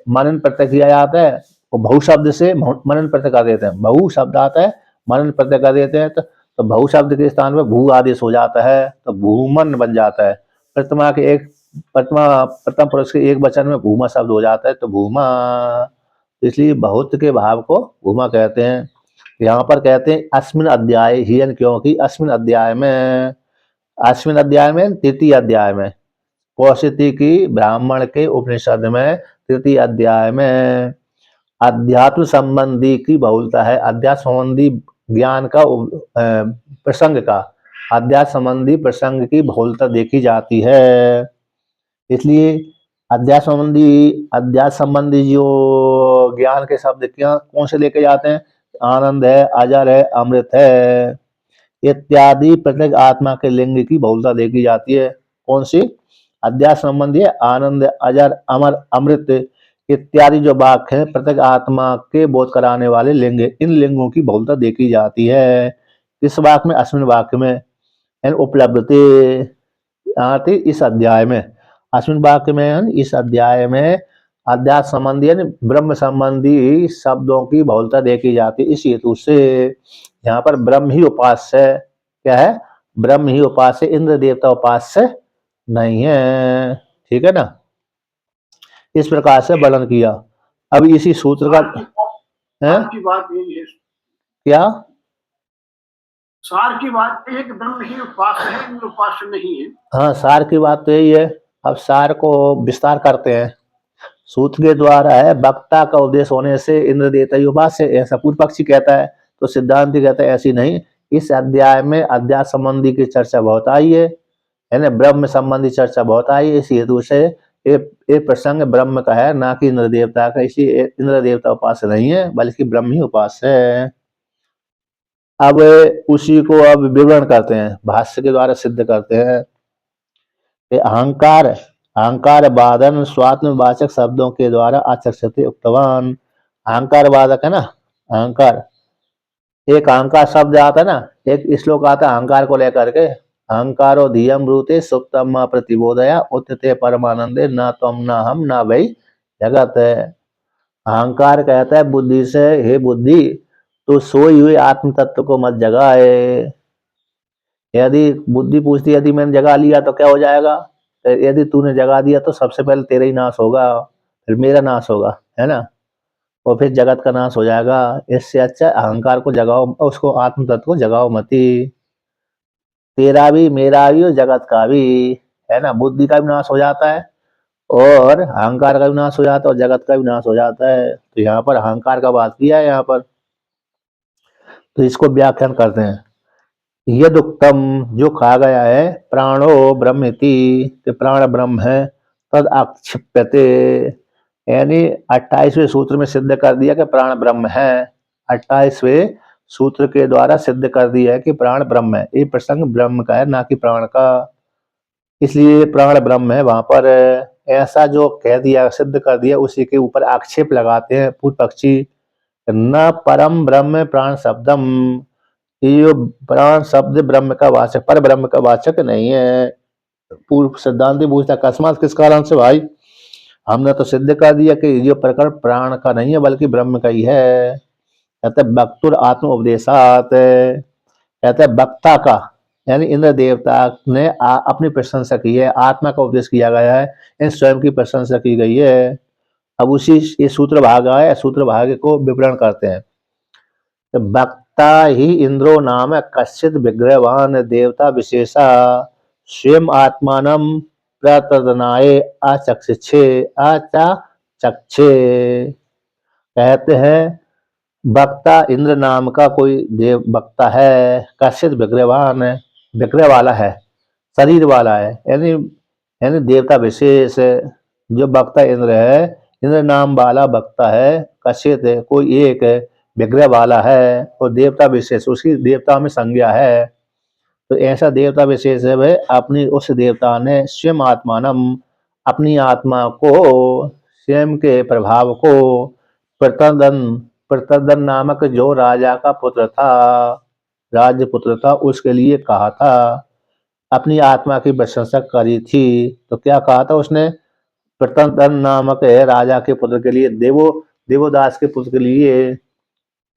मनन प्रत्यय किया जाता है, और बहु शब्द से मनन प्रत्यय कर देते हैं। बहु शब्द आता है, मनन प्रत्यय कर देते हैं, तो बहु शब्द के स्थान पर भू आदेश हो जाता है, तो भूमन बन जाता है। प्रथम पुरुष के एक वचन में भूमा शब्द हो जाता है, तो भूमा, इसलिए बहुत के भाव को भूमा कहते हैं। यहाँ पर कहते हैं अस्मिन अध्याय ही, क्योंकि अस्मिन अध्याय में, तृतीय अध्याय में, कौशिकी की ब्राह्मण के उपनिषद में तृतीय अध्याय में अध्यात्म संबंधी की बहुलता है। अध्यात्म संबंधी ज्ञान का प्रसंग का, अध्यात्म संबंधी प्रसंग की बहुलता देखी जाती है। इसलिए अध्यात्म संबंधी जो ज्ञान के शब्द क्या कौन से लेके जाते हैं? आनंद है, अजर है, अमृत है इत्यादि प्रत्येक आत्मा के लिंग की बहुलता देखी जाती है। कौन सी? अध्यात्म संबंधी है, आनंद, अजर, अमर, अमृत इत्यादि जो वाक्य है प्रत्येक आत्मा के बोध कराने वाले लिंग, इन लिंगों की बहुलता देखी जाती है। इस वाक्य में, अस्मिन वाक्य में उपलब्धि आती इस अध्याय में, अस्मिन वाक्य में इस अध्याय में अध्यात्म संबंधी यानी ब्रह्म संबंधी शब्दों की बहुलता देखी जाती है। इस हेतु से यहाँ पर ब्रह्म ही उपास्य है। क्या है? ब्रह्म ही उपास्य, इंद्र देवता उपास्य नहीं है। ठीक है ना? इस प्रकार से वर्णन किया। अब इसी सूत्र का है सार की बात यही है, क्या? सार की बात यही है कि ब्रह्म ही उपास्य है, इंद्र उपास्य नहीं है। हाँ, सार की बात तो यही है। अब सार को विस्तार करते हैं। सूत्र के द्वारा है वक्ता का उद्देश्य होने से इंद्र देवता ही उपास्य है, ऐसा पूर्व पक्षी कहता है। तो सिद्धांति कहता है ऐसी नहीं। इस अध्याय में अध्यात्म संबंधी की चर्चा बहुत आई है ना, ब्रह्म संबंधी चर्चा बहुत आई है। इस हेतु से ये प्रसंग ब्रह्म का है, ना कि इंद्र देवता का। इसी इंद्र देवता उपास्य नहीं है, बल्कि ब्रह्म ही उपास्य है। अब उसी को अब विवरण करते हैं, भाष्य के द्वारा सिद्ध करते हैं। अहंकार, अहंकार बाधन स्वात्मवाचक शब्दों के द्वारा आचक्षते उक्तवान। अहंकार बाधक है ना, अहंकार, एक अहंकार शब्द आता है ना, एक श्लोक आता है अहंकार को लेकर के, अहंकारो धियम ब्रूते सुप्तम प्रतिबोधया उच्चते परमानंदे न त्वम न हम न वै जगत। अहंकार कहता है बुद्धि से, हे बुद्धि तो सोई हुई आत्म तत्व को मत जगाए। यदि बुद्धि पूछती यदि मैंने जगा लिया तो क्या हो जाएगा, तो यदि तूने जगा दिया तो सबसे पहले तेरा ही नाश होगा, फिर मेरा नाश होगा, है ना, और फिर जगत का नाश हो जाएगा। इससे अच्छा अहंकार को जगाओ, उसको आत्म तत्व को जगाओ मती। तेरा भी, मेरा भी और जगत का भी, है ना। बुद्धि का भी नाश हो जाता है और अहंकार का भी नाश हो जाता है और जगत का भी नाश हो जाता है। तो यहाँ पर अहंकार का बात किया है यहाँ पर, तो इसको व्याख्यान करते हैं। यदुक्तम, जो कहा गया है, प्राणो ब्रह्मेति, प्राण ब्रह्म है, तद आक्षिप्यते, यानी 28वें सूत्र में सिद्ध कर दिया कि प्राण ब्रह्म है। 28वें सूत्र के द्वारा सिद्ध कर दिया है कि प्राण ब्रह्म है। ये प्रसंग ब्रह्म का है, ना कि प्राण का, इसलिए प्राण ब्रह्म है। वहां पर ऐसा जो कह दिया, सिद्ध कर दिया, उसी के ऊपर आक्षेप लगाते हैं पूर्व पक्षी। न परम ब्रह्म प्राण शब्दम, ये प्राण शब्द ब्रह्म का वाचक, पर ब्रह्म का वाचक नहीं है। पूर्व सिद्धांति पूछता अकस्मात किस कारण से भाई? हमने तो सिद्ध कर दिया कि ये प्रकरण प्राण का नहीं है बल्कि ब्रह्म का ही है। कहते वक्तुर आत्म उपदेशात, कहते हैं वक्ता का यानी इंद्र देवता ने अपनी प्रशंसा की है, आत्मा का उपदेश किया गया है, इन स्वयं की प्रशंसा की गई है। अब उसी ये सूत्र भाग है, सूत्र भाग को विवरण करते हैं। तो वक्ता ही इंद्रो नाम कश्चित विग्रहवान देवता विशेषा स्वयं आत्मानम प्रतदनाए आचक्षे आचाचक्षे। कहते हैं वक्ता इंद्र नाम का कोई देव वक्ता है, कश्चित विग्रहवान है, विग्रह वाला है, शरीर वाला है, यानी देवता विशेष है। जो वक्ता इंद्र है, इंद्र नाम वाला वक्ता है, कश्चित है, कोई एक है, विग्रह वाला है और देवता विशेष, उसकी देवता में संज्ञा है। तो ऐसा देवता विशेष है वह, अपनी उस देवता ने स्वयं आत्मानम, अपनी आत्मा को, स्वयं के प्रभाव को, प्रतदन, प्रतदन नामक जो राजा का पुत्र था, राज्य पुत्र था, उसके लिए कहा था, अपनी आत्मा की प्रशंसा करी थी। तो क्या कहा था उसने? प्रतदन नामक राजा के पुत्र के लिए, देवोदास के पुत्र के लिए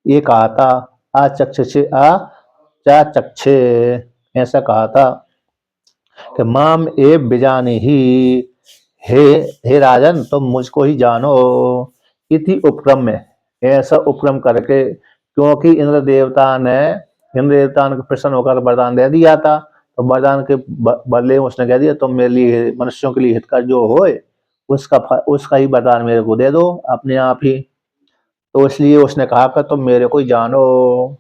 ये कहा था, आचक्षे आचाचक्षे, ऐसा कहा था कि माम ए बिजानी ही, हे राजन तुम मुझको ही जानो, इति उपक्रम में, ऐसा उपक्रम करके, क्योंकि इंद्र देवता ने प्रसन्न होकर वरदान दे दिया था, तो वरदान के बदले उसने कह दिया तुम मेरे लिए, मनुष्यों के लिए हितकर जो होए उसका ही वरदान मेरे को दे दो अपने आप ही। तो इसलिए उसने कहा कि तुम मेरे को ही जानो,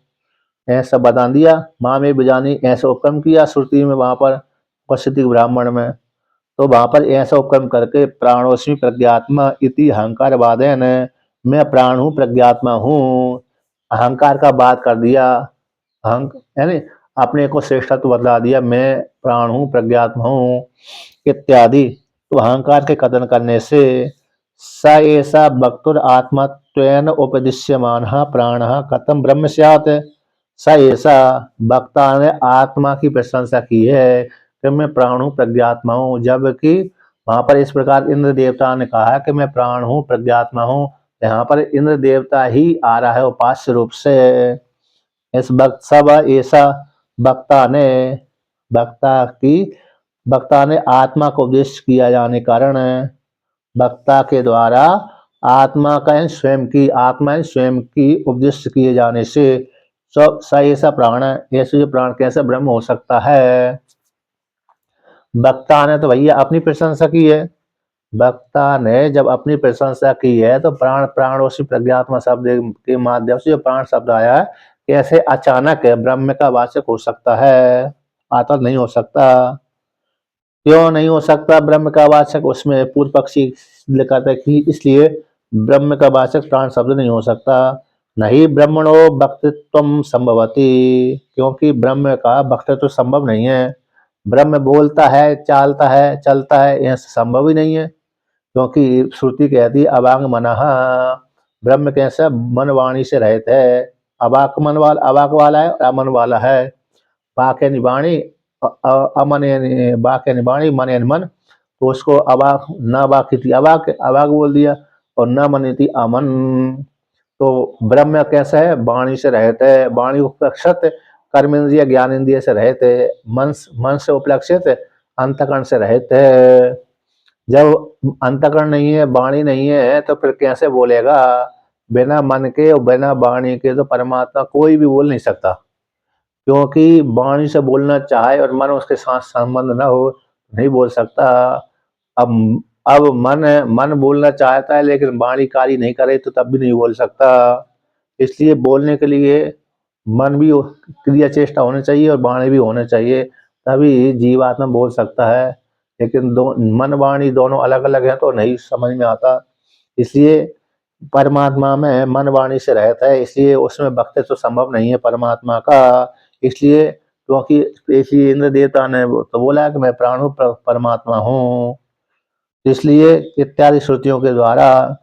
ऐसा वरदान दिया। माँ में बिजानी, ऐसा उपक्रम किया श्रुति में, वहां पर उपस्थिति ब्राह्मण में। तो वहां पर ऐसा उपक्रम करके प्राणोस्मि प्रज्ञात्मा इति अहंकार वादेन, मैं प्राण हूँ, प्रज्ञात्मा हूँ, अहंकार का बात कर दिया, यानी अपने को श्रेष्ठत्व बदला दिया, मैं प्राण हूँ, प्रज्ञात्मा हूँ इत्यादि। तो अहंकार के कथन करने से स एषा भक्तुर आत्मत्वेन उपदिश्यमानः प्राणः कथम ब्रह्म स्यात्। स ऐसा वक्ता ने आत्मा की प्रशंसा की है कि मैं प्राण हूँ, प्रज्ञात्मा हूँ, जबकि वहां पर इस प्रकार इंद्र देवता ने कहा कि मैं प्राण हूँ, प्रज्ञात्मा हूँ। यहाँ पर इंद्र देवता ही आ रहा है उपास्य रूप से। इस वक्त सब ऐसा वक्ता ने आत्मा को उपदेश किया जाने कारण वक्ता के द्वारा आत्मा स्वयं की उपदेश किए जाने से स ऐसा प्राण, ऐसे जो प्राण कैसे ब्रह्म हो सकता है। वक्ता ने तो भैया अपनी प्रशंसा की है। वक्ता ने जब अपनी प्रशंसा की है तो प्राणोसी प्रज्ञात्मा शब्द के माध्यम से जो प्राण शब्द आया है, कैसे अचानक ब्रह्म का वाचक हो सकता है? आता नहीं हो सकता। क्यों नहीं हो सकता ब्रह्म का वाचक? उसमें पूर्व पक्षी कहता है कि इसलिए ब्रह्म का वाचक प्राण शब्द नहीं हो सकता। नहीं ब्रह्मणो वक्तृत्व संभवती, क्योंकि ब्रह्म का वक्तृत्व संभव नहीं है। ब्रह्म बोलता है, चालता है, चलता है, यह संभव ही नहीं है, क्योंकि श्रुति कहती है अवांग मनः, ब्रह्म कैसा मन वाणी से रहित है। अवाक वाला है, अमन वाला है। वाक यानी वाणी, अमन यानी वाक यानी वाणी, मन यानी मन। तो उसको अवाक न वाक थी अवाक अवाक बोल दिया, और न मन थी अमन। तो ब्रह्म कैसा है? वाणी से रहित है। वाणी उपलक्षित कर्म इंद्रिय ज्ञान इंद्रिय से रहित है। मन से उपलक्षित अंतकरण से रहित है। जब अंतकरण नहीं है, वाणी नहीं है, तो फिर कैसे बोलेगा? बिना मन के और बिना वाणी के तो परमात्मा कोई भी बोल नहीं सकता, क्योंकि वाणी से बोलना चाहे और मन उसके साथ संबंध न हो, नहीं बोल सकता। अब मन बोलना चाहता है लेकिन वाणी कार्य नहीं करे तो तब भी नहीं बोल सकता। इसलिए बोलने के लिए मन भी क्रिया चेष्टा होनी चाहिए और वाणी भी होनी चाहिए, तभी जीवात्मा बोल सकता है। लेकिन मन वाणी दोनों अलग अलग है तो नहीं समझ में आता। इसलिए परमात्मा में मन वाणी से रहता है, इसलिए उसमें वक्तृत्व तो संभव नहीं है परमात्मा का। इसलिए क्योंकि इसलिए इंद्र देवता ने तो बोला कि मैं प्राण हूँ, परमात्मा हूँ। इसलिए इत्यादि श्रुतियों के द्वारा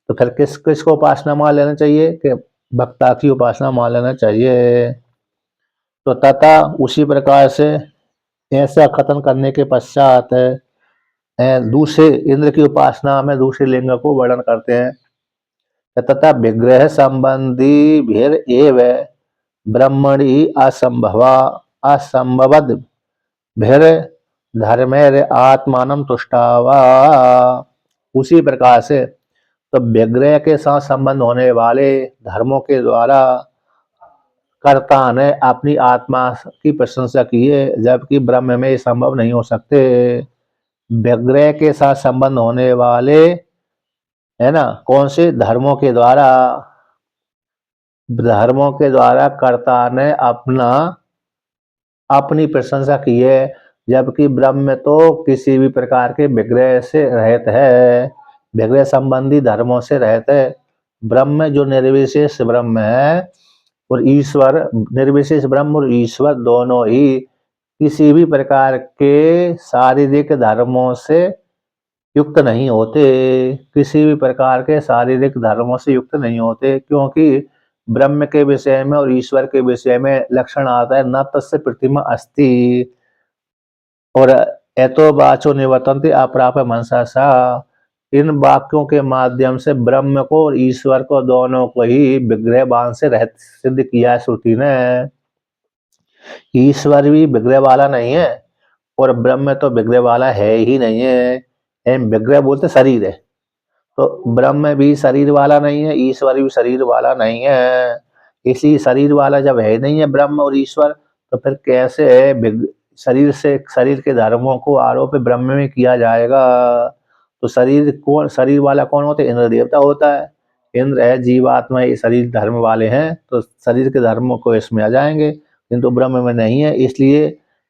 तो फिर किसको उपासना मान लेना चाहिए? कि वक्ता की उपासना मान लेना चाहिए। तो तथा उसी प्रकार से ऐसा कथन करने के पश्चात दूसरे इंद्र की उपासना में दूसरे लिंग को वर्णन करते हैं। तथा विग्रह संबंधी भीर एव ब्रह्मणि असंभवद भीर धर्मेर आत्मानं तुष्टावा। उसी प्रकार से तो विग्रह के साथ संबंध होने वाले धर्मों के द्वारा कर्ता ने अपनी आत्मा की प्रशंसा की है, जबकि ब्रह्म में संभव नहीं हो सकते। विग्रह के साथ संबंध होने वाले है ना, कौन से? धर्मों के द्वारा कर्ता ने अपनी प्रशंसा की है, जबकि ब्रह्म तो किसी भी प्रकार के विग्रह से रहित है, विग्रह संबंधी धर्मों से रहित है। ब्रह्म जो निर्विशेष ब्रह्म है और ईश्वर, निर्विशेष ब्रह्म और ईश्वर दोनों ही किसी भी प्रकार के शारीरिक धर्मों से युक्त नहीं होते, किसी भी प्रकार के शारीरिक धर्मों से युक्त नहीं होते, क्योंकि ब्रह्म के विषय में और ईश्वर के विषय में लक्षण आता है न तस्य प्रतिमा अस्ति और एतो वाचो निवर्तन्ते अप्राप्य मनसा सा। इन वाक्यों के माध्यम से ब्रह्म को और ईश्वर को दोनों को ही विग्रहवान से रहित सिद्ध किया है श्रुति ने। ईश्वर भी विग्रह वाला नहीं है और ब्रह्म तो विग्रह वाला है ही नहीं है। विग्रह बोलते शरीर है, तो ब्रह्म भी शरीर वाला नहीं है, ईश्वर भी शरीर वाला नहीं है। इसलिए शरीर वाला जब है नहीं है ब्रह्म और ईश्वर, तो फिर कैसे शरीर के धर्मों को आरोप ब्रह्म में किया जाएगा? तो शरीर वाला कौन होता है? इंद्र देवता होता है। इंद्र है, जीवात्मा ये शरीर धर्म वाले हैं, तो शरीर के धर्मों को इसमें आ जाएंगे, किंतु ब्रह्म में नहीं है। इसलिए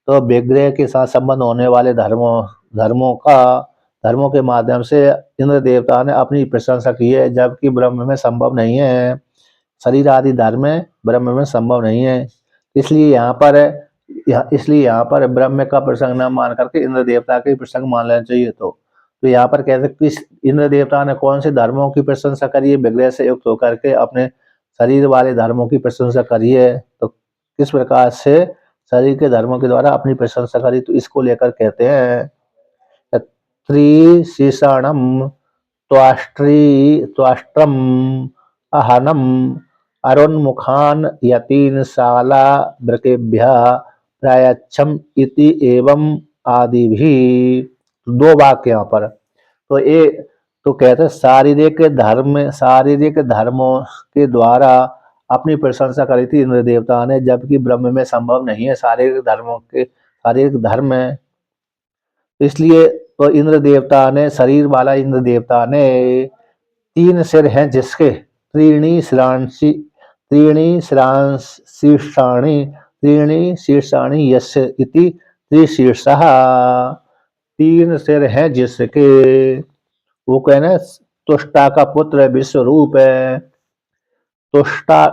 तो विग्रह के साथ संबंध होने वाले धर्मों के माध्यम से इंद्र देवता ने अपनी प्रशंसा की है, जबकि ब्रह्म में संभव नहीं है। शरीर आदि धर्म ब्रह्म में संभव नहीं है। इसलिए यहाँ पर ब्रह्म का प्रसंग न मान करके इंद्र देवता के प्रसंग मान लेना चाहिए। तो तो यहाँ पर कहते हैं किस इंद्र देवता ने कौन से धर्मों की प्रशंसा करी है, विग्रह से युक्त होकर के अपने शरीर वाले धर्मों की प्रशंसा करी है, तो किस प्रकार से शरीर के धर्मों के द्वारा अपनी प्रशंसा करी, तो इसको लेकर कहते हैं त्रिशीषणम त्वाष्ट्रम अहनम अरुन्मुखान यतीन शाला वृकेभ्यः प्रायच्छम इति एवं आदि भी। दो वाक्य यहाँ पर, तो ये तो कहते हैं शारीरिक धर्मों के द्वारा अपनी प्रशंसा करी थी इंद्र देवता ने, जबकि ब्रह्म में संभव नहीं है शारीरिक धर्म है। इसलिए तो इंद्र देवता ने, शरीर वाला इंद्र देवता ने 3 सिर हैं जिसके त्रीणी शीर्षाणि यस्य इति त्रिशीर्षः, 3 सिर हैं जिसके, वो कहना तुष्टा का पुत्र विश्व रूप है, तुष्टा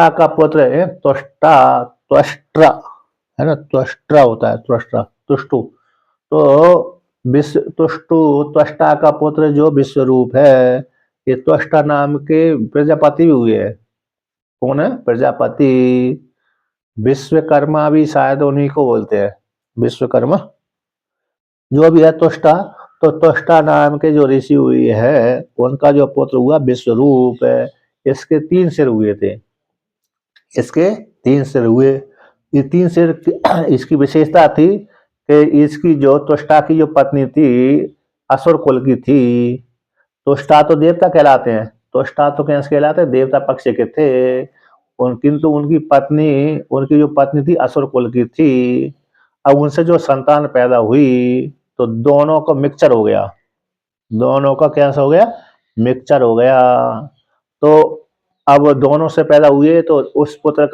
का पुत्र है, त्वष्ट्रा है ना, त्वष्ट्रा होता है, तुष्टु, तो त्वष्टा का पुत्र जो विश्व रूप है, ये त्वष्टा नाम के प्रजापति भी हुए हैं। कौन है? प्रजापति। विश्वकर्मा भी शायद उन्हीं को बोलते हैं, विश्वकर्मा जो भी है त्वष्टा। तो त्वष्टा नाम के जो ऋषि हुए है, उनका जो पुत्र हुआ विश्वरूप है। इसके 3 सिर हुए थे, इसके 3 सिर हुए। ये 3 सिर इसकी विशेषता थी कि इसकी जो त्वष्टा की जो पत्नी थी असुर कुल की थी। त्वष्टा तो देवता कहलाते हैं, त्वष्टा तो कैसे कहलाते हैं? देवता पक्ष के थे, किंतु उनकी जो पत्नी थी असुर कुल की थी। अब उनसे जो संतान पैदा हुई तो दोनों का मिक्सचर हो गया, दोनों का कैसा हो गया? मिक्सचर हो गया। तो अब दोनों से पैदा हुए तो उस पुत्र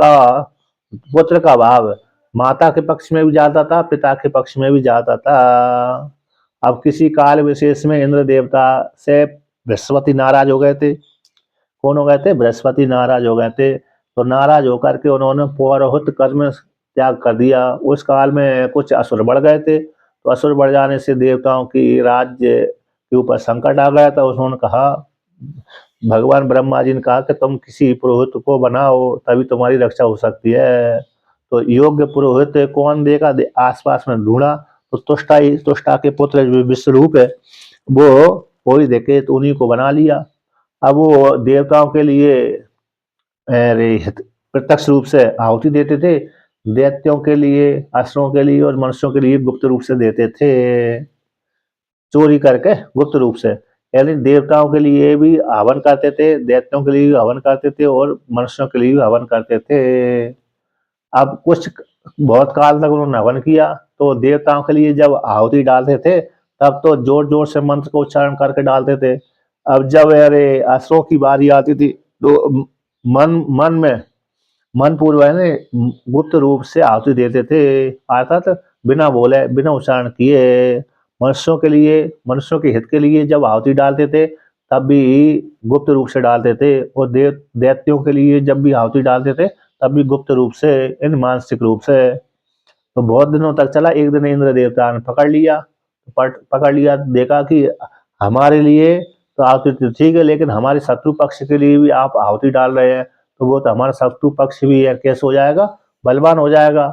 का भाव माता के पक्ष में भी जाता था, पिता के पक्ष में भी जाता था। अब किसी काल विशेष में इंद्र देवता से बृहस्पति नाराज हो गए थे। कौन हो गए थे? बृहस्पति नाराज हो गए थे। तो नाराज होकर के उन्होंने पौरोहित कर्म त्याग कर दिया। उस काल में कुछ असुर बढ़ गए थे, तो असुर बढ़ जाने से देवताओं की राज्य के ऊपर संकट आ गया था। उन्होंने कहा, भगवान ब्रह्मा जी ने कहा कि तुम किसी पुरोहित को बनाओ, तभी तुम्हारी रक्षा हो सकती है। तो योग्य पुरोहित कौन देगा? आसपास में ढूंढा, तो तुष्टा के पुत्र जो विश्वरूप है वो ही देखे, तो उन्हीं को बना लिया। अब वो देवताओं के लिए प्रत्यक्ष रूप से आहुति देते थे, दैत्यों के लिए, असुरों के लिए और मनुष्यों के लिए गुप्त रूप से देते थे, चोरी करके गुप्त रूप से। यानी देवताओं के लिए भी हवन करते थे, दैत्यों के लिए भी हवन करते थे और मनुष्यों के लिए भी हवन करते थे। अब कुछ बहुत काल तक उन्होंने हवन किया, तो देवताओं के लिए जब आहुति डालते थे तब तो जोर जोर से मंत्र को उच्चारण करके डालते थे। अब जब असुरों की बारी आती थी तो मन पूर्व है गुप्त रूप से आहुति देते थे, अर्थात बिना बोले, बिना उच्चारण किए। मनुष्यों के हित के लिए जब आहुति डालते थे तब भी गुप्त रूप से डालते थे, और दैत्यों के लिए जब भी आहुति डालते थे तब भी गुप्त रूप से, मानसिक रूप से। तो बहुत दिनों तक चला। एक दिन इंद्र देवता ने पकड़ लिया, देखा कि हमारे लिए तो आहुति तो ठीक है, लेकिन हमारे शत्रु पक्ष के लिए भी आप आहुति डाल रहे हैं, तो वो तो हमारा शत्रु पक्ष भी है, कैसे हो जाएगा? बलवान हो जाएगा,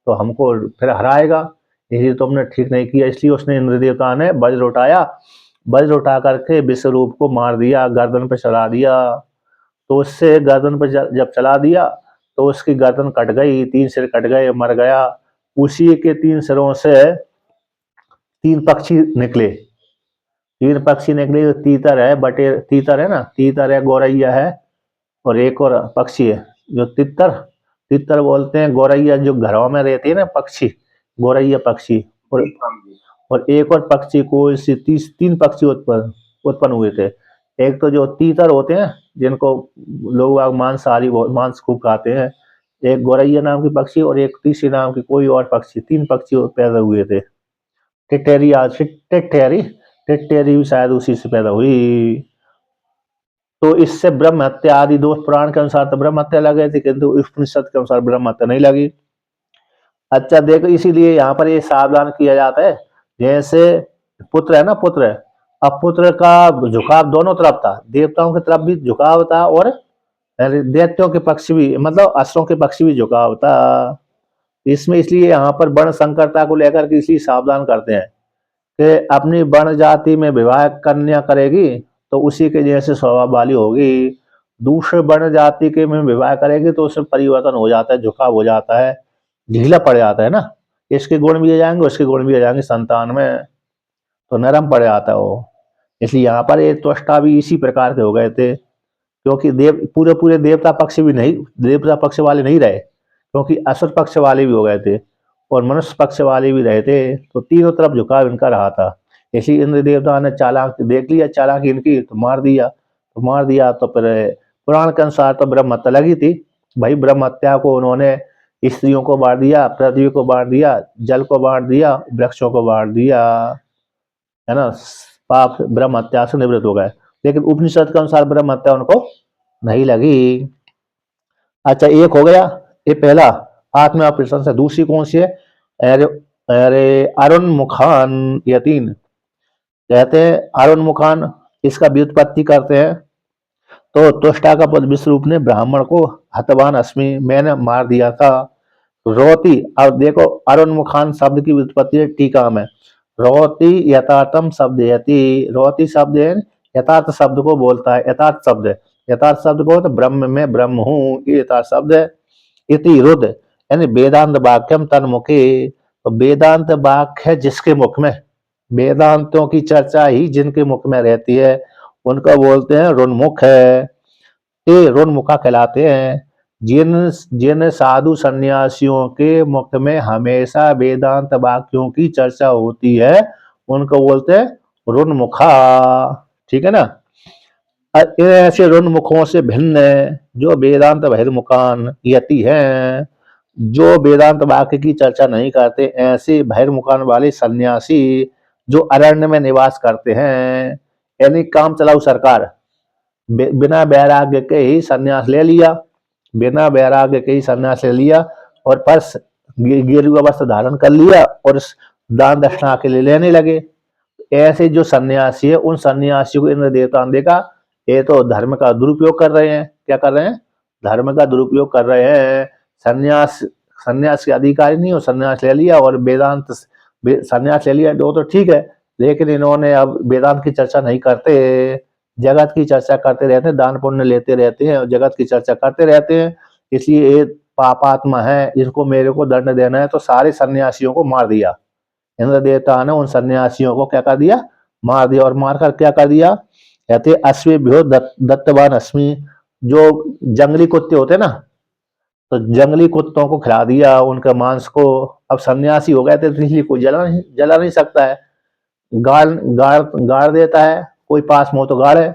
तो हमको फिर हराएगा। इसलिए तुमने ठीक नहीं किया। इसलिए उसने इंद्र देवता ने वज्र उठा करके विश्वरूप को मार दिया, गर्दन पर चला दिया। तो उससे गर्दन पर जब चला दिया तो उसकी गर्दन कट गई, 3 सिर कट गए, मर गया। उसी के 3 सिरों से 3 पक्षी निकले। तीतर है ना, तीतर है, गौरैया है, और एक और पक्षी है जो तितर बोलते हैं। गौरैया जो घरों में रहती है ना, पक्षी, गौरैया पक्षी। और एक और पक्षी को इससे 3 पक्षी उत्पन्न हुए थे। एक तो जो तीतर होते हैं जिनको लोग मांस खूब खाते हैं, एक गौरैया नाम की पक्षी, और एक तीसरी नाम की कोई और पक्षी। 3 पक्षी पैदा हुए थे। टिटैरी भी शायद उसी से पैदा हुई। तो इससे ब्रह्म हत्या आदि दोष पुराण के अनुसार तो ब्रह्म हत्या लगे थे, किंतु उपनिषद के अनुसार ब्रह्म हत्या नहीं लगी। अच्छा देखो, इसीलिए यहाँ पर ये सावधान किया जाता है। जैसे पुत्र है ना, पुत्र, अब पुत्र का झुकाव दोनों तरफ था, देवताओं की तरफ भी झुकाव था और दैत्यों के पक्ष भी, मतलब असुरों के पक्ष भी झुकाव था इसमें। इसलिए यहाँ पर वर्ण संकरता को लेकर के इसलिए सावधान करते हैं कि अपनी वर्ण जाति में विवाह कन्या करेगी तो उसी के जैसे स्वभाव वाली होगी, दूसरे वर्ण जाति के में विवाह करेगी तो उसमें परिवर्तन हो जाता है, झुकाव हो जाता है, ढीला पड़ जाता है ना, इसके गुण भी आ जाएंगे उसके गुण भी आ जाएंगे संतान में, तो नरम पड़ जाता है वो। इसलिए यहाँ पर ये त्वष्टा भी इसी प्रकार के हो गए थे, क्योंकि देव पूरे पूरे देवता पक्ष भी नहीं, देवता पक्ष वाले नहीं रहे, क्योंकि असुर पक्ष वाले भी हो गए थे और मनुष्य पक्ष वाले भी रहे थे, तो तीनों तरफ झुकाव इनका रहा था। इसलिए इंद्र देवता ने चालाक देख लिया, चालाकी इनकी, तो मार दिया। तो फिर पुराण के अनुसार तो ब्रह्म हत्या लगी थी भाई, ब्रह्म हत्या को उन्होंने स्त्रियों को बांट दिया, पृथ्वी को बांट दिया, जल को बांट दिया, वृक्षों को बांट दिया, है ना, पाप ब्रह्म हत्या से निवृत्त हो गए। लेकिन उपनिषद के अनुसार ब्रह्म हत्या उनको नहीं लगी। अच्छा, एक हो गया ये पहला आत्मा प्रशंसा। दूसरी कौन सी है? अरे अरे अरुण मुखान, ये तीन कहते हैं अरुण मुखान, इसका व्युत्पत्ति करते हैं। तो त्वष्टा का पद विश्वरूप ने ब्राह्मण को हतवान अस्मि, मैंने मार दिया था। रोती, अब देखो अरुण मुखान शब्द की व्युत्पत्ति है टीका में, रोती यथार्थम शब्द यति, रोती शब्द है यथार्थ शब्द को बोलता है, यथार्थ शब्द है, यथार्थ शब्द को तो ब्रह्म में ब्रह्म हूँ, ये यथार्थ शब्द है। इति रुद यानी वेदांत वाक्यम तन्मुखे, तो वेदांत वाक्य है जिसके मुख में, वेदांतों की चर्चा ही जिनके मुख में रहती है उनका बोलते हैं ऋणमुख है, ये ऋणमुखा कहलाते हैं। जिन जिन साधु सन्यासियों के मुख में हमेशा वेदांत वाक्यों की चर्चा होती है उनको बोलते हैं ऋणमुखा, ठीक है ना। ऐसे ऋणमुखों से भिन्न जो वेदांत बहिर्मुखान यति हैं, जो वेदांत वाक्य की चर्चा नहीं करते, ऐसे बहिर्मुखान वाले सन्यासी जो अरण्य में निवास करते हैं, यानी काम चलाऊ सरकार, बिना वैराग्य के ही सन्यास ले लिया, बिना वैराग्य के ही सन्यास ले लिया और पर्स गेरुआ वस्त्र धारण कर लिया और दान दक्षिणा के लिए लेने लगे। ऐसे जो सन्यासी है उन सन्यासियों को इंद्र देवता ने देखा ये तो धर्म का दुरुपयोग कर रहे हैं। क्या कर रहे हैं? धर्म का दुरुपयोग कर रहे हैं। सन्यास के अधिकारी नहीं हो, सन्यास ले लिया और वेदांत सन्यास ले लिया तो ठीक है, लेकिन इन्होंने अब वेदांत की चर्चा नहीं करते, जगत की चर्चा करते रहते हैं, दान पुण्य लेते रहते हैं और जगत की चर्चा करते रहते हैं, इसलिए ये पापात्मा है, इसको मेरे को दंड देना है। तो सारे सन्यासियों को मार दिया इंद्र देवता ने, उन सन्यासियों को क्या कर दिया? मार दिया। और मारकर क्या कर दिया? कहते अश्वेभ्यो दत्तवान अस्मि, जो जंगली कुत्ते होते ना, तो जंगली कुत्तों को खिला दिया उनके मांस को। अब सन्यासी हो गए थे तो इसलिए कोई जला नहीं सकता है, गाड़ देता है, कोई पास में हो तो गाड़े।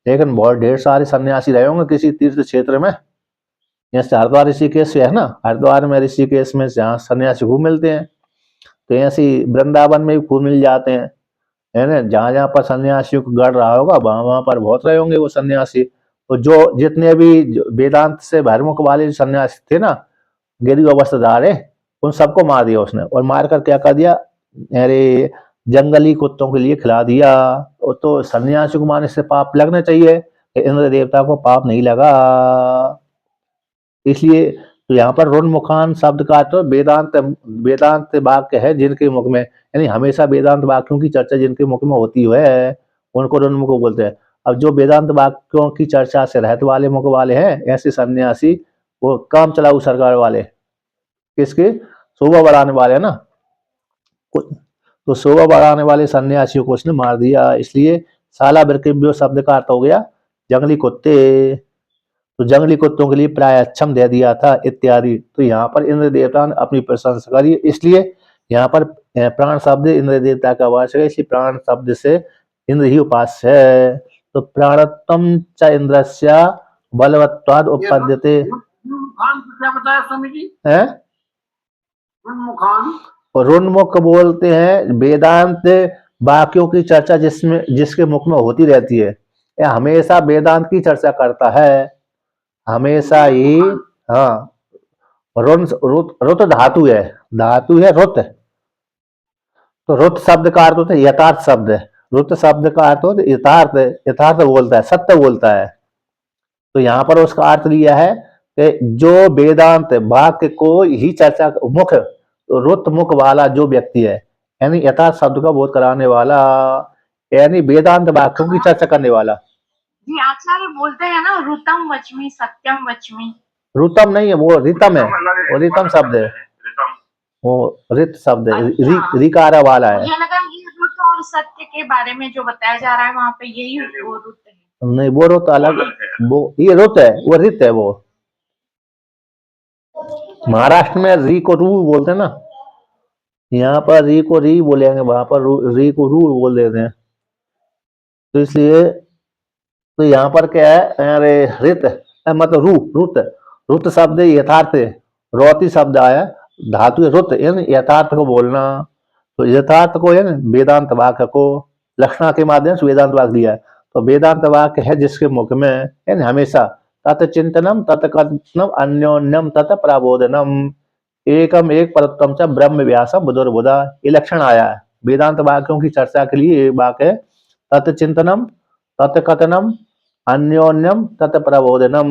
लेकिन बहुत ढेर सारे सन्यासी रहे होंगे किसी तीर्थ क्षेत्र में, जैसे हरिद्वार ऋषिकेश है ना, हरिद्वार में ऋषिकेश में जहाँ सन्यासी खूब मिलते हैं, तो ऐसे वृंदावन में भी खूब मिल जाते हैं, है ना। जहाँ जहाँ पर सन्यासियों को गढ़ रहा होगा वहां वहां पर बहुत रहे होंगे वो सन्यासी। तो जो जितने भी वेदांत से बहिर्मुख वाले सन्यासी थे ना, गेरुआ वस्त्रधारे, उन सबको मार दिया उसने। और मारकर क्या कर दिया? अरे जंगली कुत्तों के लिए खिला दिया। तो सन्यासी को मारने से पाप लगना चाहिए, इंद्र देवता को पाप नहीं लगा। इसलिए तो यहाँ पर ऋणमुखान शब्द का तो वेदांत वाक्य है जिनके मुख में, यानी हमेशा वेदांत वाक्यों की चर्चा जिनके मुख में होती है उनको ऋणमुख बोलते हैं। अब जो वेदांत वाक्यों की चर्चा से रहत वाले मुख वाले हैं, ऐसे सन्यासी वो काम चलाऊ सरकार वाले, किसके? शोभा बढ़ाने वाले है ना, तो शोभा बढ़ाने वाले सन्यासियों को उसने मार दिया। इसलिए साला बिरकिव्यो शब्द का अर्थ हो गया जंगली कुत्ते, तो जंगली कुत्तों के लिए प्रायश्चम दे दिया था इत्यादि। तो यहाँ पर इंद्र देवता ने अपनी प्रशंसा करी, इसलिए यहाँ पर प्राण शब्द इंद्र देवता का वाचक है, इसलिए प्राण शब्द से इंद्र ही उपास्य है। तो प्राणत्वम च इंद्रस्य बलवत्वाद उपपद्यते। मुखान क्या बताया स्वामी जी? है मुखान ऋणमुख बोलते हैं वेदांत वाक्यों की चर्चा जिसके मुख में होती रहती है, यह हमेशा वेदांत की चर्चा करता है, हमेशा ही। हाँ, रुत धातु है, रुत। तो रुत शब्द का अर्थ होता है यथार्थ शब्द। रुत शब्द का अर्थ होता है यथार्थ, यथार्थ बोलता है, सत्य बोलता है। तो यहाँ पर उसका अर्थ लिया है कि जो वेदांत वाक्य को ही चर्चा मुख, रुत मुख वाला जो व्यक्ति है, यानी यथार्थ शब्द का बोध कराने वाला, यानी वेदांत वाक्यों की चर्चा करने वाला। जी आचार्य बोलते हैं ना, रुतम वचमी सत्यम वचमी। रुतम नहीं है, वो रितम है, वो रितम शब्द है, रितम। वो रित शब्द है, अच्छा। रिकारा वाला है। मुझे लगा ये रुत और सत्य के बारे में जो बताया जा रहा है वहाँ पे यही वो रुत है। नहीं, वो रुत अलग, वो ये रुत है, वो रित है। वो महाराष्ट्र में री को रू बोलते हैं ना, यहाँ पर री को री बोलेंगे, वहां पर री को रू बोल देते हैं। तो इसलिए तो यहाँ पर क्या है, अरे रित मतलब रुत शब्द यथार्थ, रौती शब्द आया, धातु है रुत, यानी यथार्थ को बोलना। तो यथार्थ को है वेदांत वाक्य को लक्षणा के माध्यम से वेदांत वाक्य दिया है। तो वेदांत वाक्य है जिसके मुख में यानी हमेशा तत् चिंतनम तत् कथनम अन्योन्यम तत् प्रबोधनम एकम एक परतम च ब्रह्म व्यासम बुधुर्बुधा, ये लक्षण आया है। वेदांत वाक्यों की चर्चा के लिए ये वाक्य तत् चिंतनम तत् कथनम अन्योन्यम तत् प्रबोधनम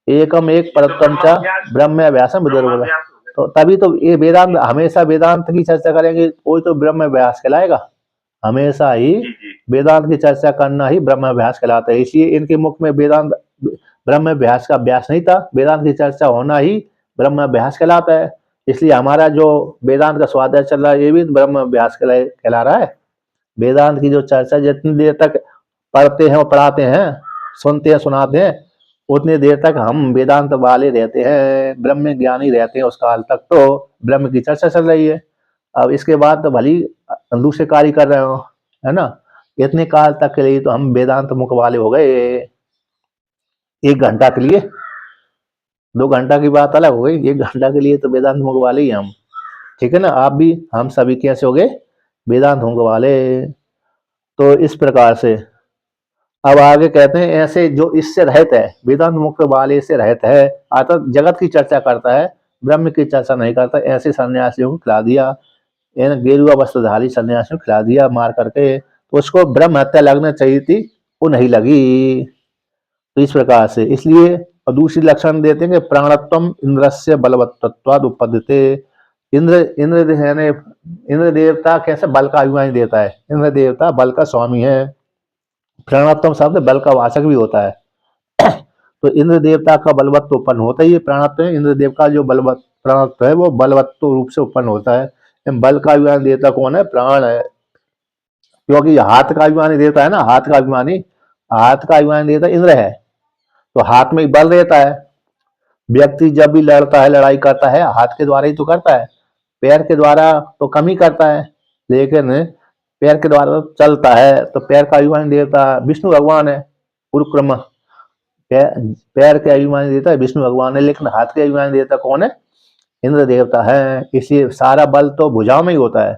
एकम एक परतम च ब्रह्म व्यासम बुधुर्बुधा। तो तभी तो ये वेदांत, हमेशा वेदांत की चर्चा करेंगे, वही तो ब्रह्म व्यास कहलाएगा। हमेशा ही वेदांत की चर्चा करना ही ब्रह्म अभ्यास कहलाता है। इसलिए इनके मुख में वेदांत ब्रह्म अभ्यास का अभ्यास नहीं था, वेदांत की चर्चा होना ही ब्रह्म अभ्यास कहलाता है। इसलिए हमारा जो वेदांत का स्वाध्याय चल रहा है ये भी ब्रह्म अभ्यास कहला रहा है। वेदांत की जो चर्चा जितनी देर तक पढ़ते हैं और पढ़ाते हैं, सुनते हैं सुनाते हैं, उतनी देर तक हम वेदांत वाले रहते हैं, ब्रह्म ज्ञानी रहते हैं। उस काल तक तो ब्रह्म की चर्चा चल रही है। अब इसके बाद तो भली दूसरे कार्य कर रहे हो, है ना। इतने काल तक के लिए तो हम वेदांत मुख वाले हो गए। 1 घंटा के लिए, 2 घंटा की बात अलग हो गई, 1 घंटा के लिए तो वेदांत मुख वाले ही हम, ठीक है ना। आप भी, हम सभी कैसे हो गए, वेदांत मुख वाले। तो इस प्रकार से अब आगे कहते हैं ऐसे जो इससे रहित है, वेदांत मुख वाले से रहित है, अर्थात जगत की चर्चा करता है, ब्रह्म की चर्चा नहीं करता, ऐसे सन्यासियों को खिला दिया, गेरुआ वस्त्रधारी सन्यासियों को खिला दिया मार करके। तो उसको ब्रह्म हत्या लगना चाहिए थी, वो नहीं लगी। तो इस प्रकार से, इसलिए और दूसरी लक्षण देते हैं कि प्राणत्वम इंद्रस्य बलवत्तत्वाद उपपद्यते। इंद्र देवता कैसे बल का अभिमान देता है, इंद्र देवता बल का स्वामी है। प्राणत्वम शब्द बल का वाचक भी होता है। तो इंद्र देवता का बलवत्व उत्पन्न होता ही है प्राणत्व है। इंद्र देव का जो बलवत्व प्राणत्व है वो बलवत्व रूप से उत्पन्न होता है। बल का अभिमानी देवता कौन है, प्राण है। क्योंकि हाथ का अभिमानी देवता है ना, हाथ का अभिमानी देवता इंद्र है। तो हाथ में बल रहता है। व्यक्ति जब भी लड़ता है, लड़ाई करता है, हाथ के द्वारा ही तो करता है, पैर के द्वारा तो कम ही करता है। लेकिन पैर के द्वारा तो चलता है। तो पैर का अभिमानी देवता विष्णु भगवान है, उरुक्रम। पैर के अभिमानी देवता विष्णु भगवान है, लेकिन हाथ के अभिमानी देवता कौन है, इंद्र देवता है। इसलिए सारा बल तो भुजाओं में ही होता है।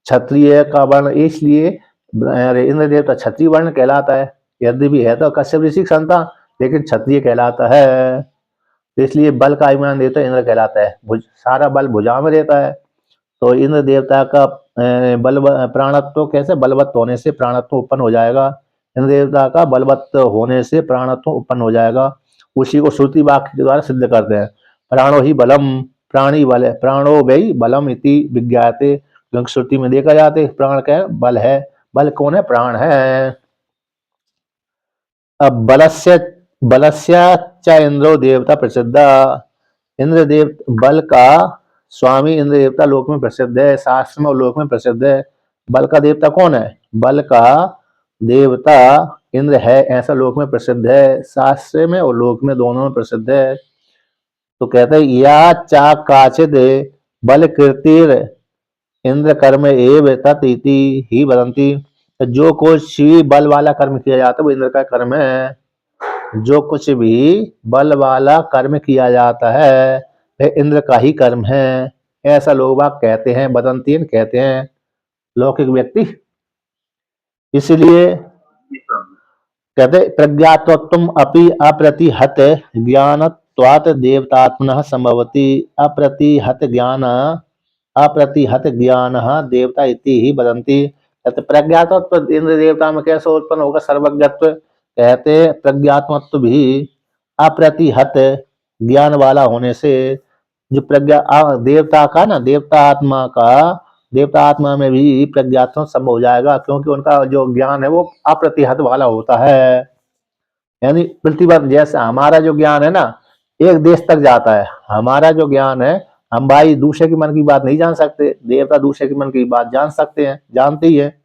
क्षत्रिय का वर्ण, इसलिए इंद्र देवता क्षत्रिय वर्ण कहलाता है। यदि भी है तो कश्यप ऋषि की संतान, लेकिन क्षत्रिय कहलाता है। तो इसलिए बल का अभिमान देवता इंद्र कहलाता है। सारा बल भुजाओं में रहता है। तो इंद्र देवता का बल प्राणत्व कैसे, बलवत्त होने से प्राणत्व उत्पन्न हो जाएगा। इंद्र देवता का बलवत्त होने से प्राणत्व उत्पन्न हो जाएगा। उसी को श्रुति वाक्य के द्वारा सिद्ध करते हैं। प्राणो ही बलम, प्राणी बल है, प्राणो वही बलम इति विज्ञाते। क्योंकि श्रुति में देखा जाते प्राण क्या बल है, बल कौन है, प्राण है। अब बलस्य च इंद्रो देवता प्रसिद्ध। इंद्र देव बल का स्वामी इंद्र देवता लोक में प्रसिद्ध है, शास्त्र में और लोक में प्रसिद्ध है। बल का देवता कौन है, बल का देवता इंद्र है, ऐसा लोक में प्रसिद्ध है। शास्त्र में और लोक में दोनों में प्रसिद्ध है। तो कहते हैं या चा काचिद बल कीर्तिर इंद्र कर्म एव तति ही वदंती। जो कुछ भी बल वाला कर्म किया जाता है वो इंद्र का कर्म है। जो कुछ भी बल वाला कर्म किया जाता है वह इंद्र का ही कर्म है, ऐसा लोग बाग कहते हैं, वदंतीन कहते हैं लौकिक व्यक्ति। इसलिए कहते प्रज्ञात्वत्वम अपि अप्रतिहत ज्ञानत्वम प्रज्ञात्वात् देवतात्मनः संभवति अप्रतिहत ज्ञानः देवता इति ही वदन्ति। कहते प्रज्ञात्व इंद्र देवता में कैसे उत्पन्न होगा सर्वज्ञत्व, कहते प्रज्ञात्मत्व भी अप्रतिहत ज्ञान वाला होने से जो देवता का ना देवता आत्मा में भी प्रज्ञात्म संभव हो जाएगा, क्योंकि उनका जो ज्ञान है वो अप्रतिहत वाला होता है। यानी प्रतिबंध, जैसे हमारा जो ज्ञान है ना एक देश तक जाता है, हमारा जो ज्ञान है हम भाई दूसरे के मन की बात नहीं जान सकते, देवता दूसरे के मन की बात जान सकते हैं, जानते ही है,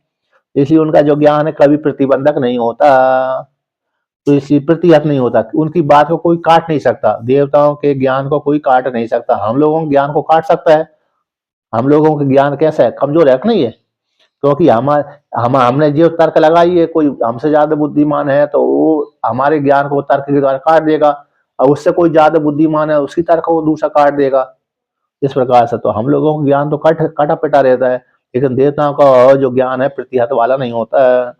इसलिए उनका जो ज्ञान है कभी प्रतिबंधक नहीं होता, तो इसलिए प्रतिहत नहीं होता, उनकी बात को कोई काट नहीं सकता, देवताओं के ज्ञान को कोई काट नहीं सकता। हम लोगों के ज्ञान को काट सकता है, हम लोगों का ज्ञान कैसा है, कमजोर है कि नहीं है, क्योंकि हमने जो तर्क लगाई है, कोई हमसे ज्यादा बुद्धिमान है तो वो हमारे ज्ञान को तर्क के द्वारा काट देगा, और उससे कोई ज्यादा बुद्धिमान है उसकी तर्क को दूसरा काट देगा। इस प्रकार से तो हम लोगों का ज्ञान तो कटा पिटा रहता है, लेकिन देवताओं का जो ज्ञान है प्रतिहत वाला नहीं होता है।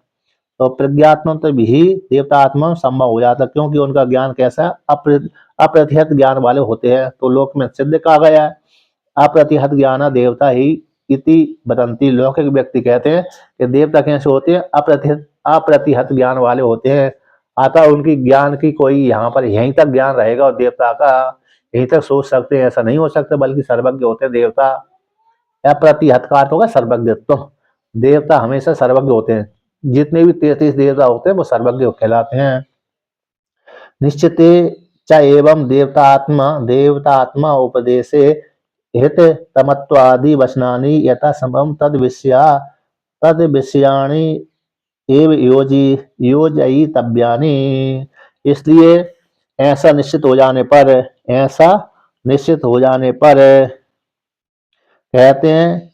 तो प्रज्ञात्म तो भी देवता आत्मा संभव हो जाता है, क्योंकि उनका ज्ञान कैसा अप्रतिहत ज्ञान वाले होते हैं। तो लोक में सिद्ध कहा गया है अप्रतिहत ज्ञान देवता ही इति वदन्ति। लौकिक व्यक्ति कहते हैं कि देवता कैसे होते हैं, अप्रतिहत ज्ञान वाले होते हैं, अतः उनकी ज्ञान की कोई यहाँ पर यहीं तक ज्ञान रहेगा, और देवता का यहीं तक सोच सकते हैं ऐसा नहीं हो सकता, बल्कि सर्वज्ञ होते हैं देवता। अप्रतिहत का अर्थ होगा सर्वज्ञत्व, देवता हमेशा सर्वज्ञ होते हैं, जितने भी 33 देवता होते हैं वो सर्वज्ञ कहलाते हैं। निश्चित च एवं देवता आत्मा उपदेशे हित तमत्वादि वचनानि यथा संभवं तद विषयाणि एव योजयितव्यानि। इसलिए ऐसा निश्चित हो जाने पर कहते हैं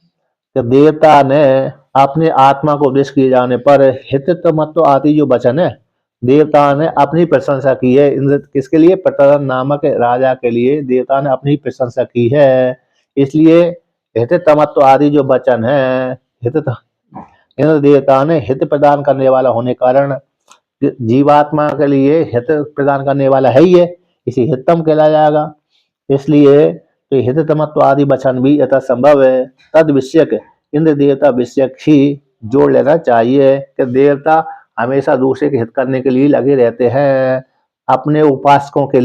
कि देवता ने अपने आत्मा को उपदेश किए जाने पर हित तमत्व आदि जो वचन है, देवता ने अपनी प्रशंसा की है। इंद्र किसके लिए, प्रतरन नामक राजा के लिए देवता ने अपनी प्रशंसा की है। इसलिए हित तमत्व आदि जो वचन है, इंद्र देवता ने हित प्रदान करने वाला होने कारण जीवात्मा के लिए हित प्रदान करने वाला है ही है, इसी हितम कहला जाएगा। इसलिए तो हित तमत्व आदि वचन भी यथा संभव है तद विषयक इंद्र देवता विषयक ही जोड़ लेना चाहिए कि देवता हमेशा दूसरे के हित करने के लिए लगे रहते हैं, अपने उपासकों के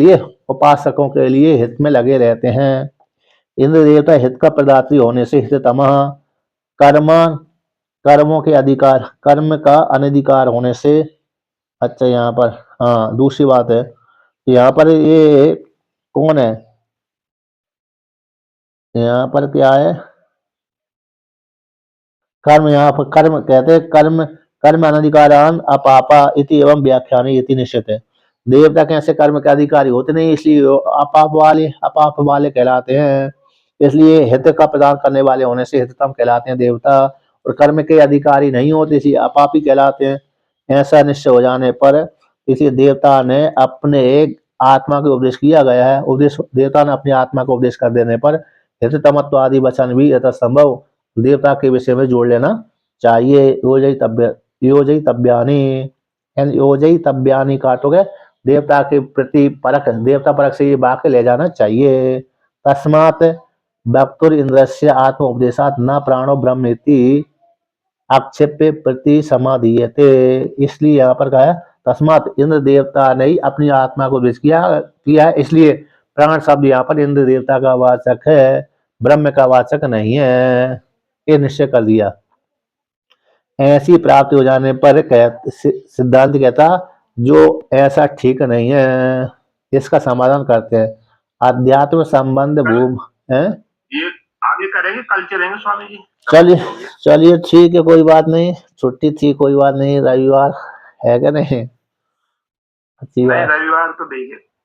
लिए हित में लगे रहते हैं। इंद्र देवता हित का प्रदात्री होने से हिततमः, कर्मों के अधिकार, कर्म का अनधिकार होने से। अच्छा यहाँ पर हाँ दूसरी बात है, यहाँ पर ये कौन है, यहाँ पर क्या है, कर्म, यहाँ पर कर्म कहते हैं कर्म अनधिकारान अपापा इति एवं व्याख्यानी इति निश्चित है। देवता कैसे कर्म के अधिकारी होते नहीं, इसलिए अपाप वाले कहलाते हैं। इसलिए हित का प्रदान करने वाले होने से हिततम कहलाते हैं देवता, और कर्म के अधिकारी नहीं होते इसलिए अपापी कहलाते हैं। ऐसा निश्चय हो जाने पर इसलिए देवता ने अपने आत्मा को उपदेश किया गया है, देवता ने अपनी आत्मा को उपदेश कर देने पर हिततमत्व आदि वचन भी यथासंभव देवता के विषय में जोड़ लेना चाहिए। योजयितव्यानि काटोगे देवता के प्रति परख, देवता परख से ये वाक्य ले जाना चाहिए। तस्मात् वक्तुर इंद्रस्य आत्म उपदेशात न प्राणो ब्रह्मेति आक्षेप्य प्रति समाधीयते। इसलिए यहाँ पर कहा है तस्मात् इंद्र देवता ने ही अपनी आत्मा को उपदेश किया है, इसलिए प्राण शब्द यहाँ पर इंद्र देवता का वाचक है, ब्रह्म का वाचक नहीं है, ये निश्चय कर दिया। ऐसी प्राप्ति हो जाने पर सिद्धांत कहता जो ऐसा ठीक नहीं है, इसका समाधान करते हैं। अध्यात्म संबंध भूम है, ये आगे करेंगे, कल चलेंगे स्वामी जी। चलिए ठीक है, कोई बात नहीं, छुट्टी थी कोई बात नहीं, रविवार है क्या नहीं, अच्छी बात, रविवार तो देंगे।